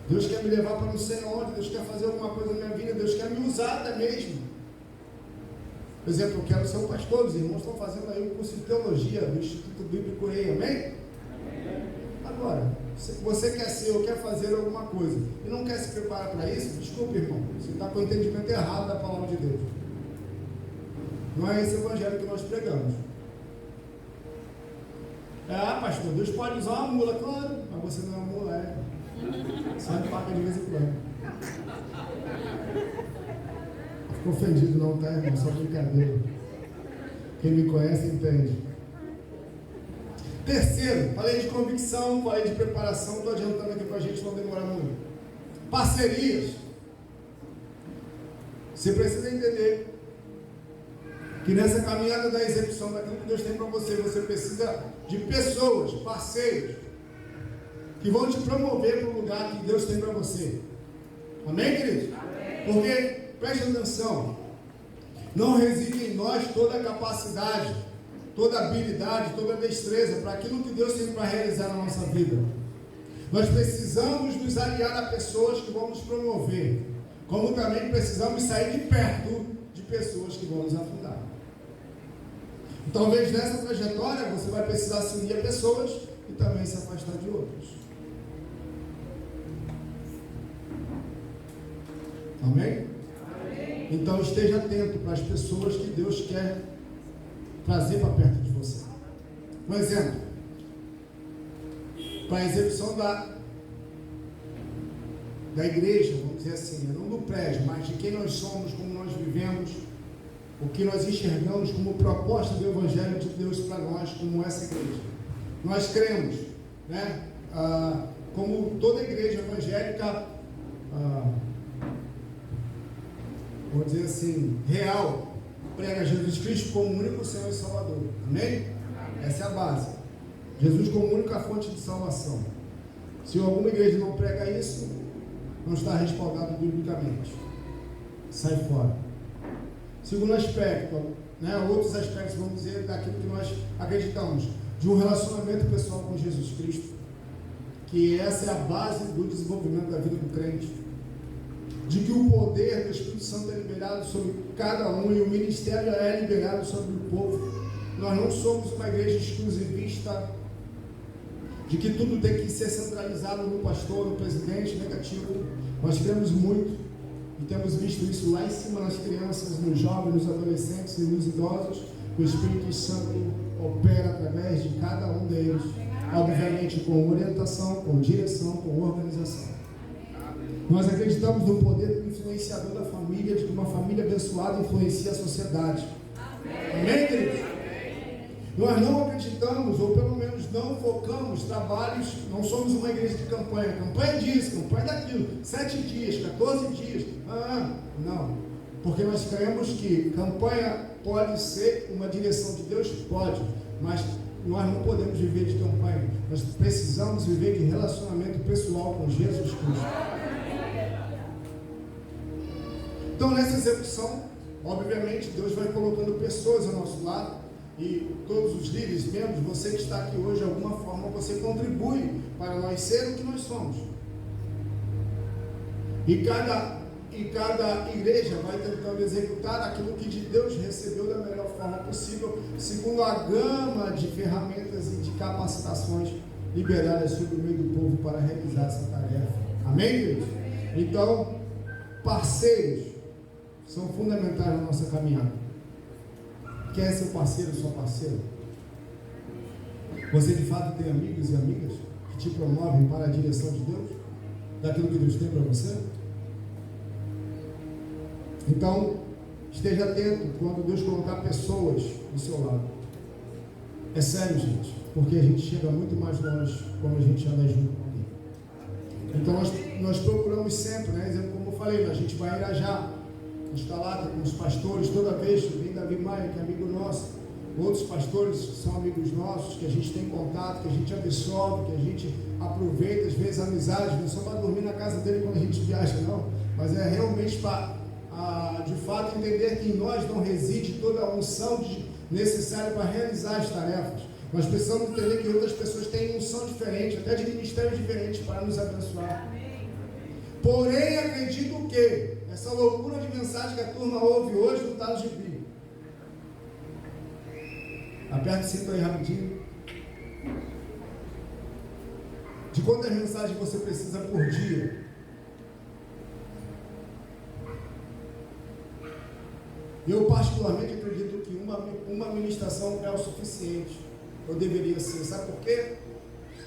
Speaker 2: Deus quer me levar para não sei onde, Deus quer fazer alguma coisa na minha vida, Deus quer me usar até mesmo. Por exemplo, eu quero ser um pastor, os irmãos estão fazendo aí um curso de teologia do Instituto Bíblico EI, amém? Agora, se você quer ser ou quer fazer alguma coisa e não quer se preparar para isso, desculpe, irmão, você está com o entendimento errado da palavra de Deus. Não é esse evangelho que nós pregamos. Pastor, Deus pode usar uma mula, claro, mas você não é uma mula, só empaca de vez em quando. Fico ofendido não, tá, irmão? Só brincadeira. Quem me conhece entende. Terceiro, falei de convicção, falei de preparação, estou adiantando aqui para a gente não demorar muito. Parcerias. Você precisa entender que nessa caminhada da execução daquilo que Deus tem para você, você precisa de pessoas, parceiros, que vão te promover para o lugar que Deus tem para você. Amém, queridos? Amém. Porque, preste atenção, não reside em nós toda a capacidade, toda a habilidade, toda a destreza para aquilo que Deus tem para realizar na nossa vida. Nós precisamos nos aliar a pessoas que vão nos promover, como também precisamos sair de perto de pessoas que vão nos afundar. Talvez nessa trajetória você vai precisar se unir a pessoas e também se afastar de outras. Amém? Amém? Então esteja atento para as pessoas que Deus quer trazer para perto de você. Um exemplo, para a execução da igreja, vamos dizer assim, não do prédio, mas de quem nós somos, como nós vivemos, o que nós enxergamos como proposta do Evangelho de Deus para nós, como essa igreja. Nós cremos, né? Como toda igreja evangélica, vamos dizer assim, real, prega Jesus Cristo como único Senhor e Salvador. Amém? Essa é a base. Jesus como única fonte de salvação. Se alguma igreja não prega isso, não está respaldado biblicamente. Sai fora. Segundo aspecto, né, outros aspectos, vamos dizer, daquilo que nós acreditamos, de um relacionamento pessoal com Jesus Cristo, que essa é a base do desenvolvimento da vida do crente, de que o poder do Espírito Santo é liberado sobre cada um e o ministério é liberado sobre o povo. Nós não somos uma igreja exclusivista, de que tudo tem que ser centralizado no pastor, no presidente, negativo. Nós cremos muito. E temos visto isso lá em cima nas crianças, nos jovens, nos adolescentes e nos idosos. O Espírito Santo opera através de cada um deles, obviamente com orientação, com direção, com organização. Nós acreditamos no poder influenciador da família, de que uma família abençoada influencia a sociedade. Amém, queridos? Nós não acreditamos, ou pelo menos não focamos trabalhos, não somos uma igreja de campanha disso, campanha daquilo, 7 dias, 14 dias, não, porque nós cremos que campanha pode ser uma direção de Deus, pode, mas nós não podemos viver de campanha, nós precisamos viver de relacionamento pessoal com Jesus Cristo. Então nessa execução, obviamente Deus vai colocando pessoas ao nosso lado, e todos os líderes, membros, você que está aqui hoje, de alguma forma, você contribui para nós ser o que nós somos. E cada igreja vai tentando executar aquilo que de Deus recebeu da melhor forma possível, segundo a gama de ferramentas e de capacitações liberadas sobre o meio do povo para realizar essa tarefa. Amém, Deus? Então, parceiros são fundamentais na nossa caminhada. Quer ser parceiro, sua parceira? Você de fato tem amigos e amigas que te promovem para a direção de Deus? Daquilo que Deus tem para você? Então, esteja atento quando Deus colocar pessoas do seu lado. É sério, gente, porque a gente chega muito mais longe quando a gente anda junto com alguém. Então, nós procuramos sempre, né? Exemplo, como eu falei, a gente vai a Irajá, está lá com os pastores, toda vez vem Davi Maia, que é amigo nosso, outros pastores que são amigos nossos, que a gente tem contato, que a gente absorve, que a gente aproveita, às vezes amizade, não é só para dormir na casa dele quando a gente viaja, não, mas é realmente para, de fato, entender que em nós não reside toda a unção necessária para realizar as tarefas. Nós precisamos entender que outras pessoas têm unção diferente, até de ministérios diferentes para nos abençoar. Porém, acredito que essa loucura de mensagem que a turma ouve hoje não está no gibi. Aperta o cinto aí rapidinho. De quantas mensagens você precisa por dia? Eu particularmente acredito que uma ministração é o suficiente. Eu deveria ser. Sabe por quê?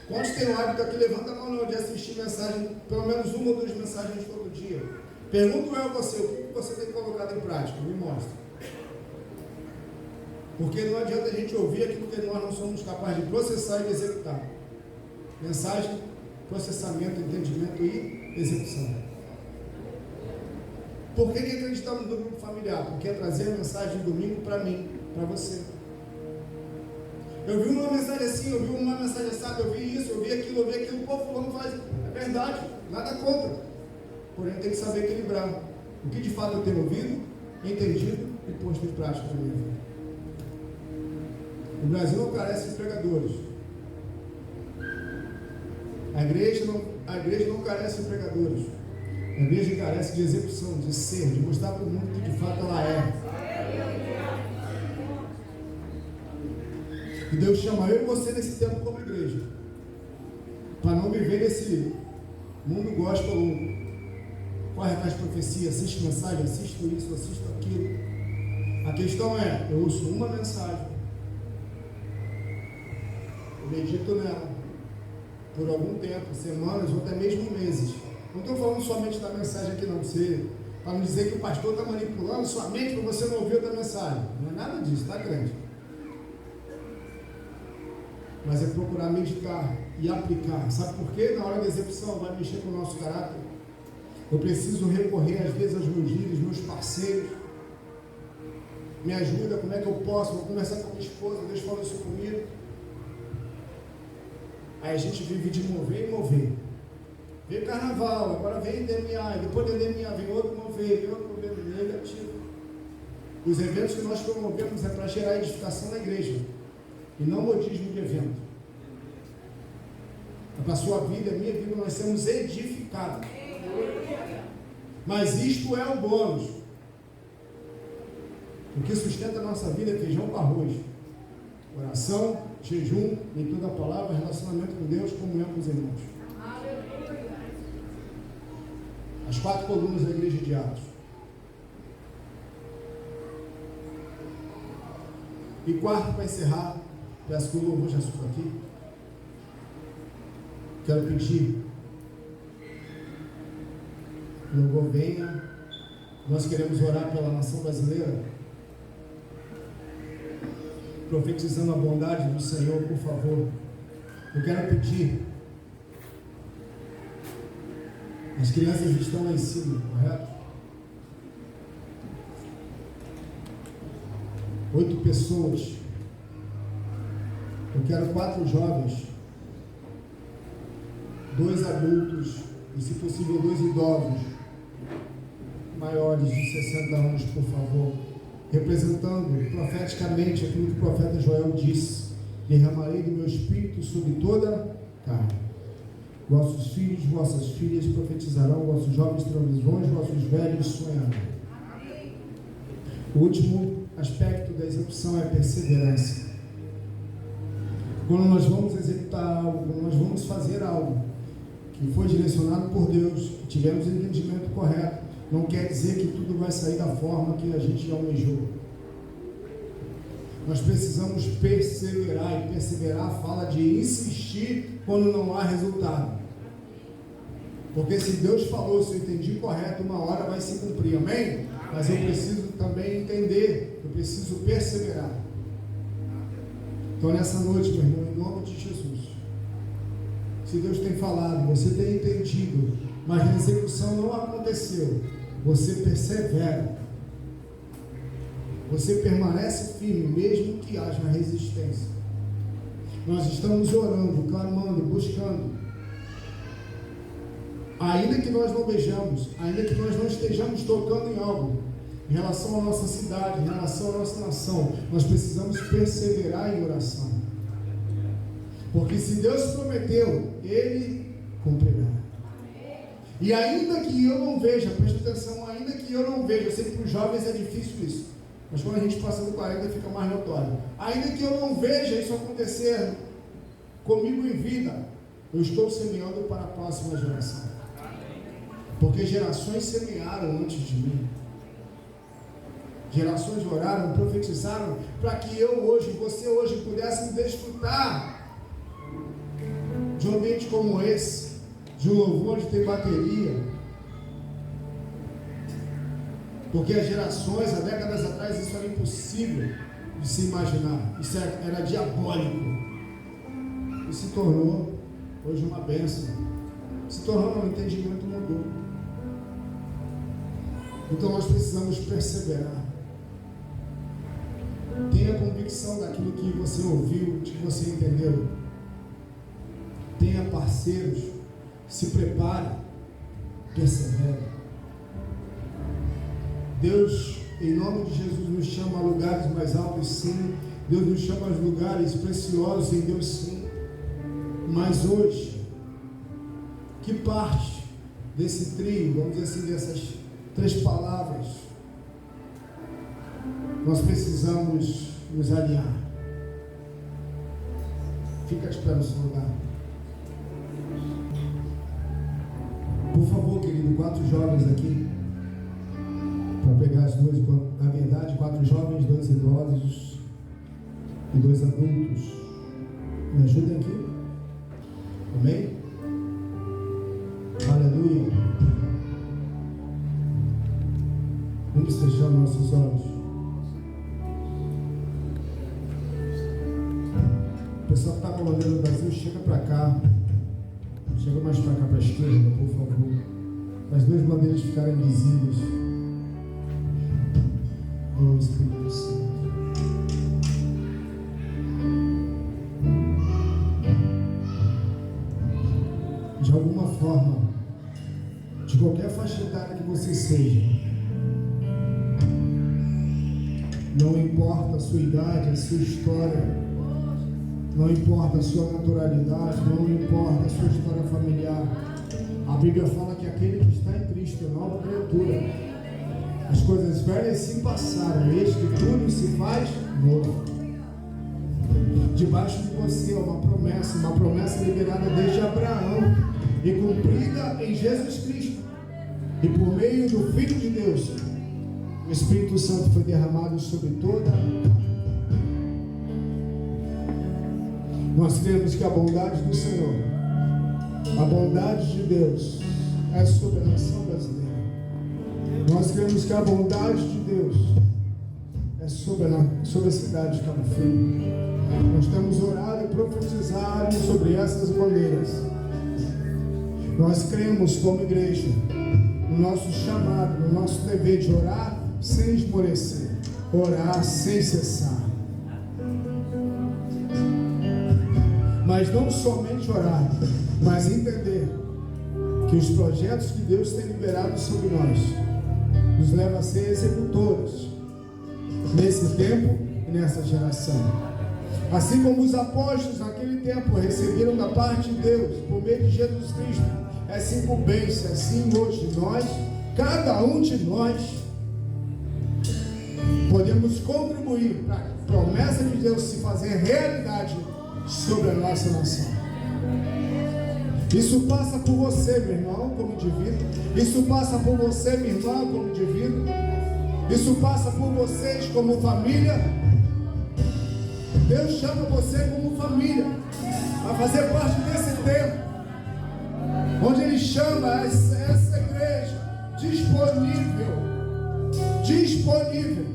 Speaker 2: Quantos tem o hábito aqui? Levanta a mão de assistir mensagem, pelo menos uma ou duas mensagens todo dia. Pergunto eu a você, o que você tem colocado em prática? Me mostra. Porque não adianta a gente ouvir aquilo que nós não somos capazes de processar e executar. Mensagem, processamento, entendimento e execução. Por que acreditamos no grupo familiar? Porque é trazer a mensagem de domingo para mim, para você. Eu vi uma mensagem assim, eu vi uma mensagem assada, eu vi isso, eu vi aquilo, pô, fulano faz. É verdade, nada contra. Porém, tem que saber equilibrar o que de fato eu tenho ouvido, entendido e posto em prática na minha vida. O Brasil não carece de pregadores. A igreja não carece de pregadores. A igreja carece de execução, de ser, de mostrar para o mundo que de fato ela é. E Deus chama eu e você nesse tempo como igreja, para não viver nesse mundo gospel louco. Corre atrás de profecia, assiste mensagem, assisto isso, assisto aquilo. A questão é, eu ouço uma mensagem, eu medito nela por algum tempo, semanas ou até mesmo meses. Não estou falando somente da mensagem aqui não, para não dizer que o pastor está manipulando somente para você não ouvir outra mensagem. Não é nada disso, tá, crente? Mas é procurar meditar e aplicar. Sabe por quê? Na hora da execução vai mexer com o nosso caráter. Eu preciso recorrer às vezes aos meus líderes, meus parceiros. Me ajuda, como é que eu posso? Vou conversar com minha esposa, Deus falou isso comigo. Aí a gente vive de mover e mover. Veio carnaval, agora vem DMA, e depois do DMA vem outro mover negativo. Os eventos que nós promovemos é para gerar edificação na igreja e não modismo de evento. É para a sua vida, a minha vida, nós sermos edificados. Mas isto é o bônus. O que sustenta a nossa vida é feijão com arroz. Oração, jejum, leitura da palavra, relacionamento com Deus, comunhão com os irmãos. As 4 colunas da igreja de Atos. E quarto, para encerrar, peço que o louvor já suba aqui. Quero pedir que o louvor venha. Nós queremos orar pela nação brasileira, profetizando a bondade do Senhor, por favor. Eu quero pedir. As crianças estão lá em cima, correto? 8 pessoas. Eu quero 4 jovens, 2 adultos e, se possível, 2 idosos maiores de 60 anos, por favor, representando profeticamente aquilo que o profeta Joel disse: derramarei do meu espírito sobre toda carne. Vossos filhos, vossas filhas profetizarão, vossos jovens terão visões, vossos velhos sonharão. O último aspecto da execução é a perseverança. Quando nós vamos executar algo, quando nós vamos fazer algo que foi direcionado por Deus, que tivemos o entendimento correto, não quer dizer que tudo vai sair da forma que a gente almejou. Nós precisamos perseverar, e perseverar fala de insistir quando não há resultado. Porque se Deus falou, se eu entendi correto, uma hora vai se cumprir, amém? Mas eu preciso também entender, eu preciso perseverar. Então nessa noite, meu irmão, em nome de Jesus, se Deus tem falado, você tem entendido, mas a execução não aconteceu, você persevera. Você permanece firme, mesmo que haja resistência. Nós estamos orando, clamando, buscando. Ainda que nós não vejamos, ainda que nós não estejamos tocando em algo, em relação à nossa cidade, em relação à nossa nação, nós precisamos perseverar em oração. Porque se Deus prometeu, Ele cumprirá. E ainda que eu não veja, preste atenção, ainda que eu não veja, eu sei que para os jovens é difícil isso, mas quando a gente passa do 40 fica mais notório. Ainda que eu não veja isso acontecer comigo em vida, eu estou semeando para a próxima geração. Porque gerações semearam antes de mim. Gerações oraram, profetizaram, para que eu hoje, você hoje, pudéssemos desfrutar de um ambiente como esse, de um louvor onde tem bateria. Porque as gerações, há décadas atrás, isso era impossível de se imaginar. Isso era diabólico. E se tornou hoje uma bênção. Se tornou, o entendimento mudou. Então nós precisamos perseverar. Tenha convicção daquilo que você ouviu, que você entendeu. Tenha parceiros. Se prepare. Persevere. Deus, em nome de Jesus, nos chama a lugares mais altos, sim. Deus nos chama a lugares preciosos em Deus, sim. Mas hoje, que parte desse trio, vamos dizer assim, dessas 3 palavras, nós precisamos nos alinhar? Fica à espera no seu lugar. Por favor, querido, 4 jovens aqui, para pegar as 2, na verdade, 4 jovens, 2 idosos e 2 adultos. Me ajudem aqui? Amém? Aleluia. Vamos fechar nossos olhos. O pessoal que está com a bandeira do Brasil, chega para cá. Chega mais para cá, para a esquerda, por favor. Para as 2 bandeiras ficarem visíveis. Oh, Espírito Santo. De alguma forma, de qualquer faixa etária que você seja, não importa a sua idade, a sua história, não importa a sua naturalidade, não importa a sua história familiar, a Bíblia fala que aquele que está em Cristo é nova criatura. As coisas velhas se passaram, eis que tudo se faz novo. Debaixo de você é uma promessa liberada desde Abraão e cumprida em Jesus Cristo. E por meio do Filho de Deus, o Espírito Santo foi derramado sobre toda. Nós cremos que a bondade do Senhor, a bondade de Deus é sobre a nação brasileira. Nós cremos que a bondade de Deus é sobre a cidade de Cabo Frio. Nós temos orado e profetizado sobre essas bandeiras. Nós cremos como igreja no nosso chamado, no nosso dever de orar sem esmorecer, orar sem cessar. Mas não somente orar, mas entender que os projetos que Deus tem liberado sobre nós nos leva a ser executores nesse tempo e nessa geração. Assim como os apóstolos naquele tempo receberam da parte de Deus, por meio de Jesus Cristo, essa incumbência, assim hoje nós, cada um de nós, podemos contribuir para a promessa de Deus se fazer realidade sobre a nossa nação. Isso passa por você, meu irmão, como indivíduo. Isso passa por você, minha irmã, como indivíduo. Isso passa por vocês como família. Deus chama você como família a fazer parte desse tempo, onde Ele chama essa igreja disponível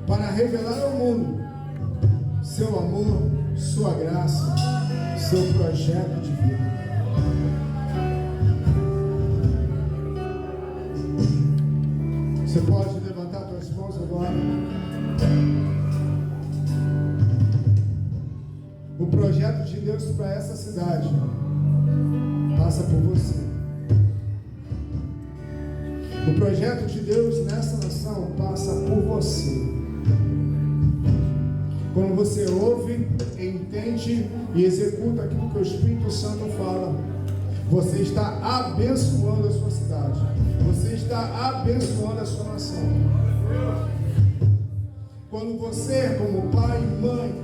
Speaker 2: para revelar ao mundo seu amor, sua graça, seu projeto de vida. Você pode levantar suas mãos agora. O projeto de Deus para essa cidade passa por você. O projeto de Deus nessa nação passa por você. Quando você ouve, entende e executa aquilo que o Espírito Santo fala, você está abençoando a sua cidade. Você está abençoando a sua nação. Quando você, como pai e mãe,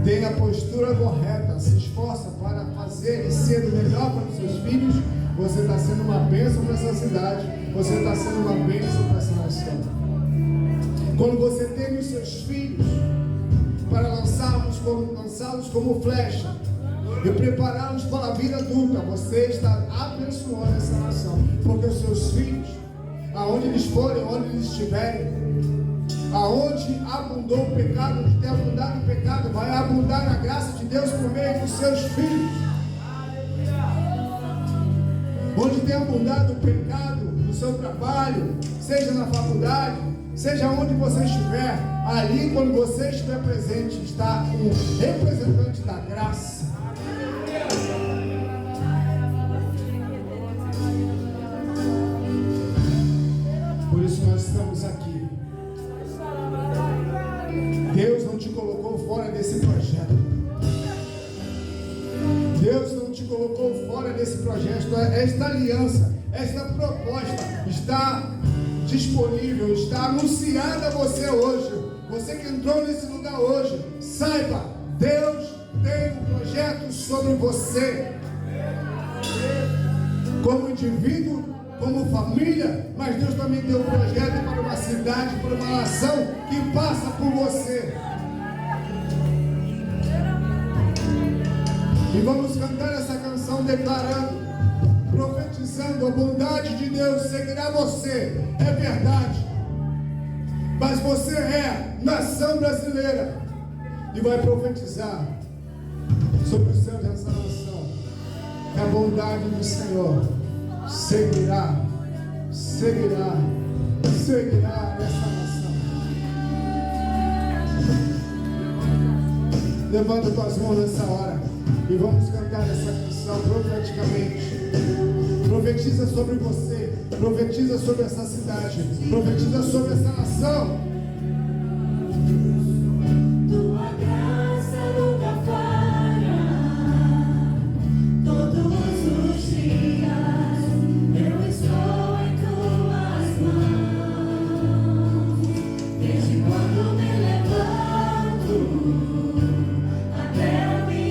Speaker 2: tem a postura correta, se esforça para fazer e ser o melhor para os seus filhos, você está sendo uma bênção para essa cidade, você está sendo uma bênção para essa nação. Quando você tem os seus filhos para lançá-los como flecha e prepará-los para a vida adulta, você está abençoando essa nação, porque os seus filhos, aonde eles forem, onde eles estiverem, aonde abundou o pecado, onde tem abundado o pecado, vai abundar a graça de Deus por meio dos seus filhos. Onde tem abundado o pecado no seu trabalho, seja na faculdade, seja onde você estiver, ali quando você estiver presente, está um representante da graça. Por isso nós estamos aqui. Deus não te colocou fora desse projeto. Deus não te colocou fora desse projeto. Esta aliança, esta proposta está disponível, está anunciada a você hoje. Você que entrou nesse lugar hoje, saiba, Deus tem um projeto sobre você. Como indivíduo, como família, mas Deus também tem um projeto para uma cidade, para uma nação que passa por você. E vamos cantar essa canção declarando, profetizando: a bondade de Deus seguirá você. É verdade, mas você é nação brasileira e vai profetizar sobre os céus dessa nação, que a bondade do Senhor seguirá essa nação. Levanta tuas mãos nessa hora e vamos cantar essa canção profeticamente. Profetiza sobre você, profetiza sobre essa cidade, profetiza sobre essa nação.
Speaker 4: Tua graça nunca falha, todos os dias eu estou em tuas mãos. Desde quando me levanto até eu me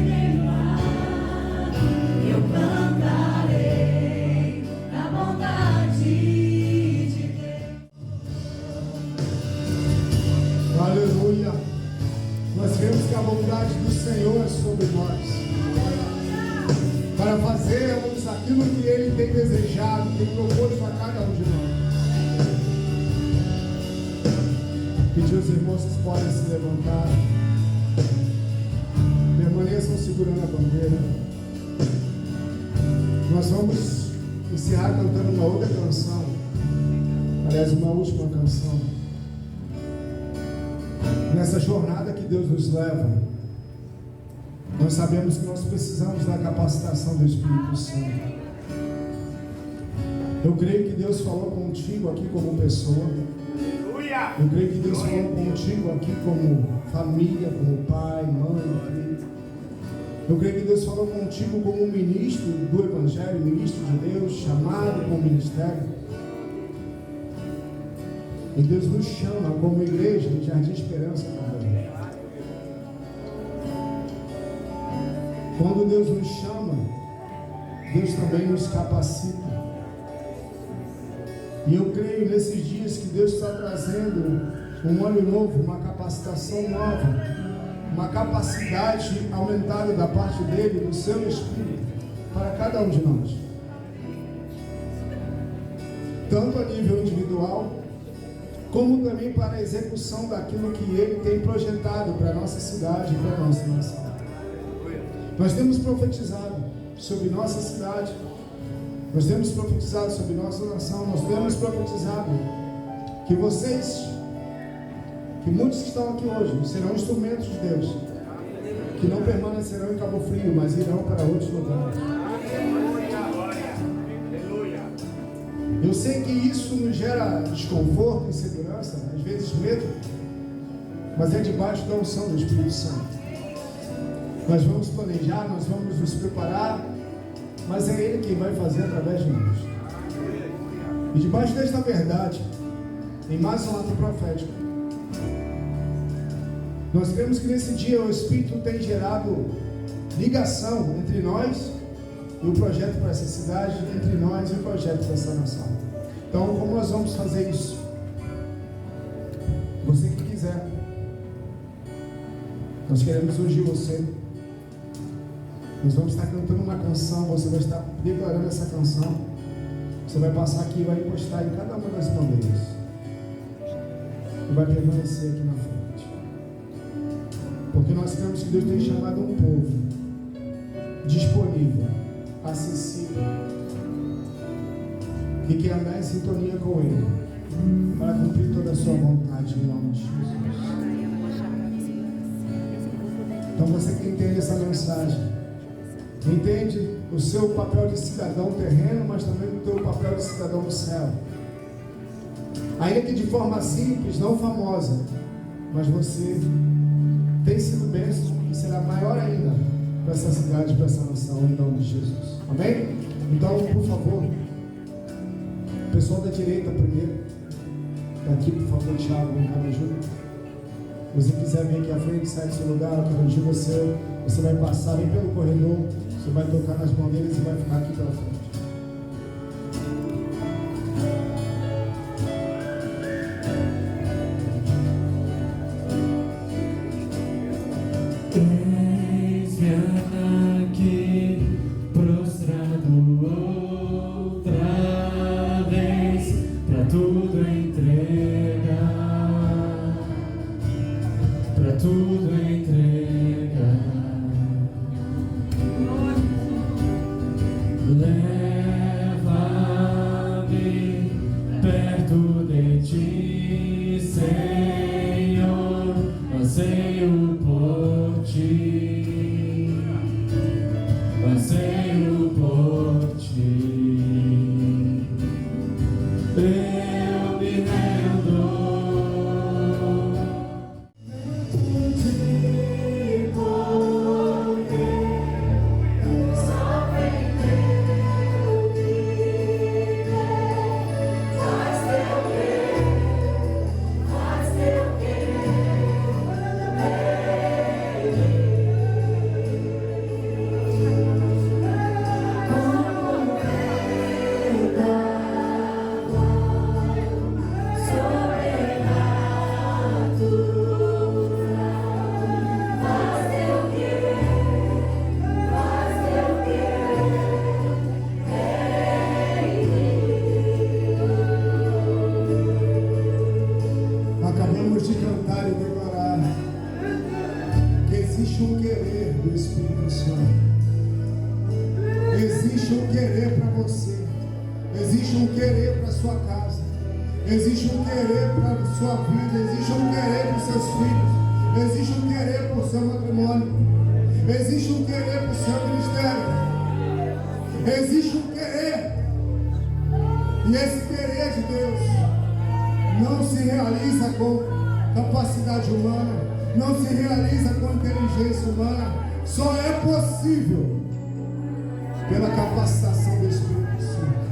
Speaker 4: deitar, eu cantarei a bondade de Deus.
Speaker 2: Aleluia. Nós vemos que a bondade do Senhor é sobre nós, para fazermos aquilo que Ele tem desejado, tem proposto a cada um de nós. Pedir os irmãos que podem se levantar, permaneçam segurando a bandeira. Nós vamos encerrar cantando uma outra canção, aliás, uma última canção. Nessa jornada que Deus nos leva, nós sabemos que nós precisamos da capacitação do Espírito Santo. Eu creio que Deus falou contigo aqui como pessoa. Eu creio que Deus falou contigo aqui como família, como pai, mãe, filho. Eu creio que Deus falou contigo como ministro do Evangelho, ministro de Deus, chamado para o ministério. E Deus nos chama como igreja de Jardim Esperança também. Quando Deus nos chama, Deus também nos capacita. E eu creio nesses dias que Deus está trazendo um óleo novo, uma capacitação nova, uma capacidade aumentada da parte dele, do seu Espírito, para cada um de nós. Tanto a nível individual, como também para a execução daquilo que Ele tem projetado para a nossa cidade e para a nossa nação. Nós temos profetizado sobre nossa cidade, nós temos profetizado sobre nossa nação, nós temos profetizado que vocês, que muitos que estão aqui hoje, serão instrumentos de Deus, que não permanecerão em Cabo Frio, mas irão para outros lugares. Eu sei que isso nos gera desconforto, insegurança, às vezes medo, mas é debaixo da unção do Espírito Santo. Nós vamos planejar, nós vamos nos preparar, mas é Ele quem vai fazer através de nós. E debaixo desta verdade, em mais um ato profético, nós cremos que nesse dia o Espírito tem gerado ligação entre nós e o projeto para essa cidade, entre nós e o projeto para essa nação. Então, como nós vamos fazer isso? Você que quiser, nós queremos ungir você. Nós vamos estar cantando uma canção, você vai estar declarando essa canção. Você vai passar aqui e vai encostar em cada uma das bandeiras e vai permanecer aqui na frente, porque nós cremos que Deus tem chamado um povo disponível, acessível, que quer andar em sintonia com Ele para cumprir toda a sua vontade em nome de Jesus. Então você que entende essa mensagem, entende o seu papel de cidadão terreno, mas também o teu papel de cidadão do céu. Ainda que de forma simples, não famosa, mas você tem sido bênção e será maior ainda para essa cidade, para essa nação, em nome de Jesus. Amém? Então, por favor, o pessoal da direita primeiro, daqui, por favor, Thiago, vem cá, me ajuda. Se você quiser vir aqui à frente, sai do seu lugar, eu quero ungir você. Você vai passar, vem pelo corredor, você vai tocar nas bandeiras e vai ficar aqui pela frente.
Speaker 5: Eis-me aqui, prostrado outra vez, pra tudo entregar, pra tudo entregar. Leva-me perto de ti, Senhor, anseio por ti, anseio por ti. Eu me rendo.
Speaker 2: Acabamos de cantar e declarar que existe um querer do Espírito Santo. Existe um querer para você. Existe um querer para sua casa. Existe um querer para sua vida. Existe um querer para seus filhos. Existe um querer para o seu matrimônio. Existe um querer para o seu ministério. Existe um querer. E esse querer de Deus não se realiza com capacidade humana, não se realiza com inteligência humana, só é possível pela capacitação do Espírito Santo.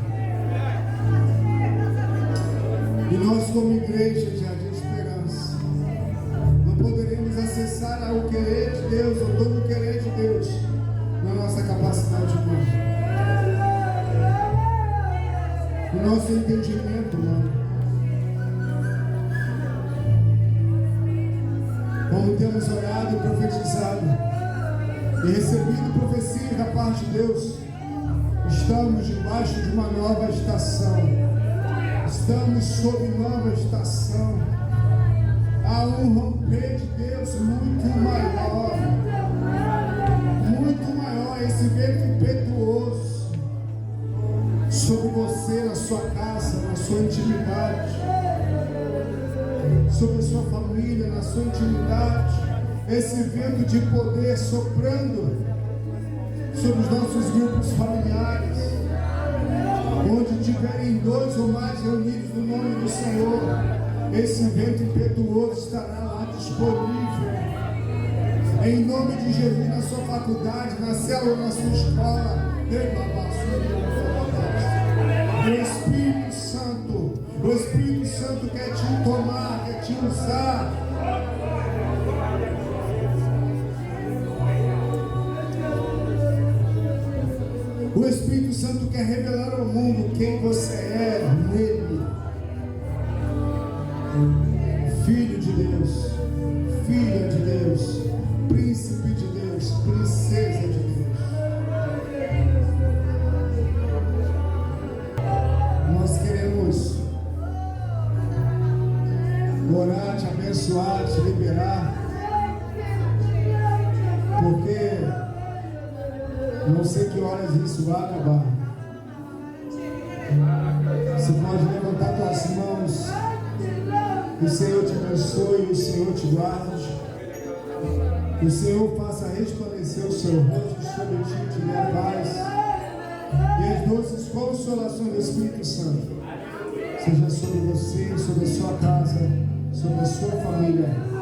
Speaker 2: E nós, como igreja de Jardim Esperança, não poderemos acessar o querer de Deus, ou todo o querer de Deus, na nossa capacidade humana, no nosso entendimento humano. Como temos orado e profetizado e recebido profecias da parte de Deus, estamos debaixo de uma nova estação. Estamos sob nova estação. Há um romper de Deus muito maior. Muito maior, esse vento impetuoso sobre você, na sua casa, na sua intimidade, sobre a sua família, na sua intimidade, esse vento de poder soprando sobre os nossos grupos familiares, onde tiverem dois ou mais reunidos no nome do Senhor, Esse vento impetuoso estará lá disponível. Em nome de Jesus, na sua faculdade, na célula, na sua escola. O Espírito Santo quer te tomar, quer te usar. O Espírito Santo quer revelar ao mundo quem você é nele. Filho de Deus, filha de Deus, príncipe de Deus, princesa de Deus. Nós queremos orar, te abençoar, te liberar, porque não sei que horas isso vai acabar. Você pode levantar suas mãos. O Senhor te abençoe, o Senhor te guarde. O Senhor faça resplandecer o seu rosto sobre ti, te dê a paz. E as doces consolações do Espírito Santo seja sobre você, sobre a sua casa, sobre a sua família.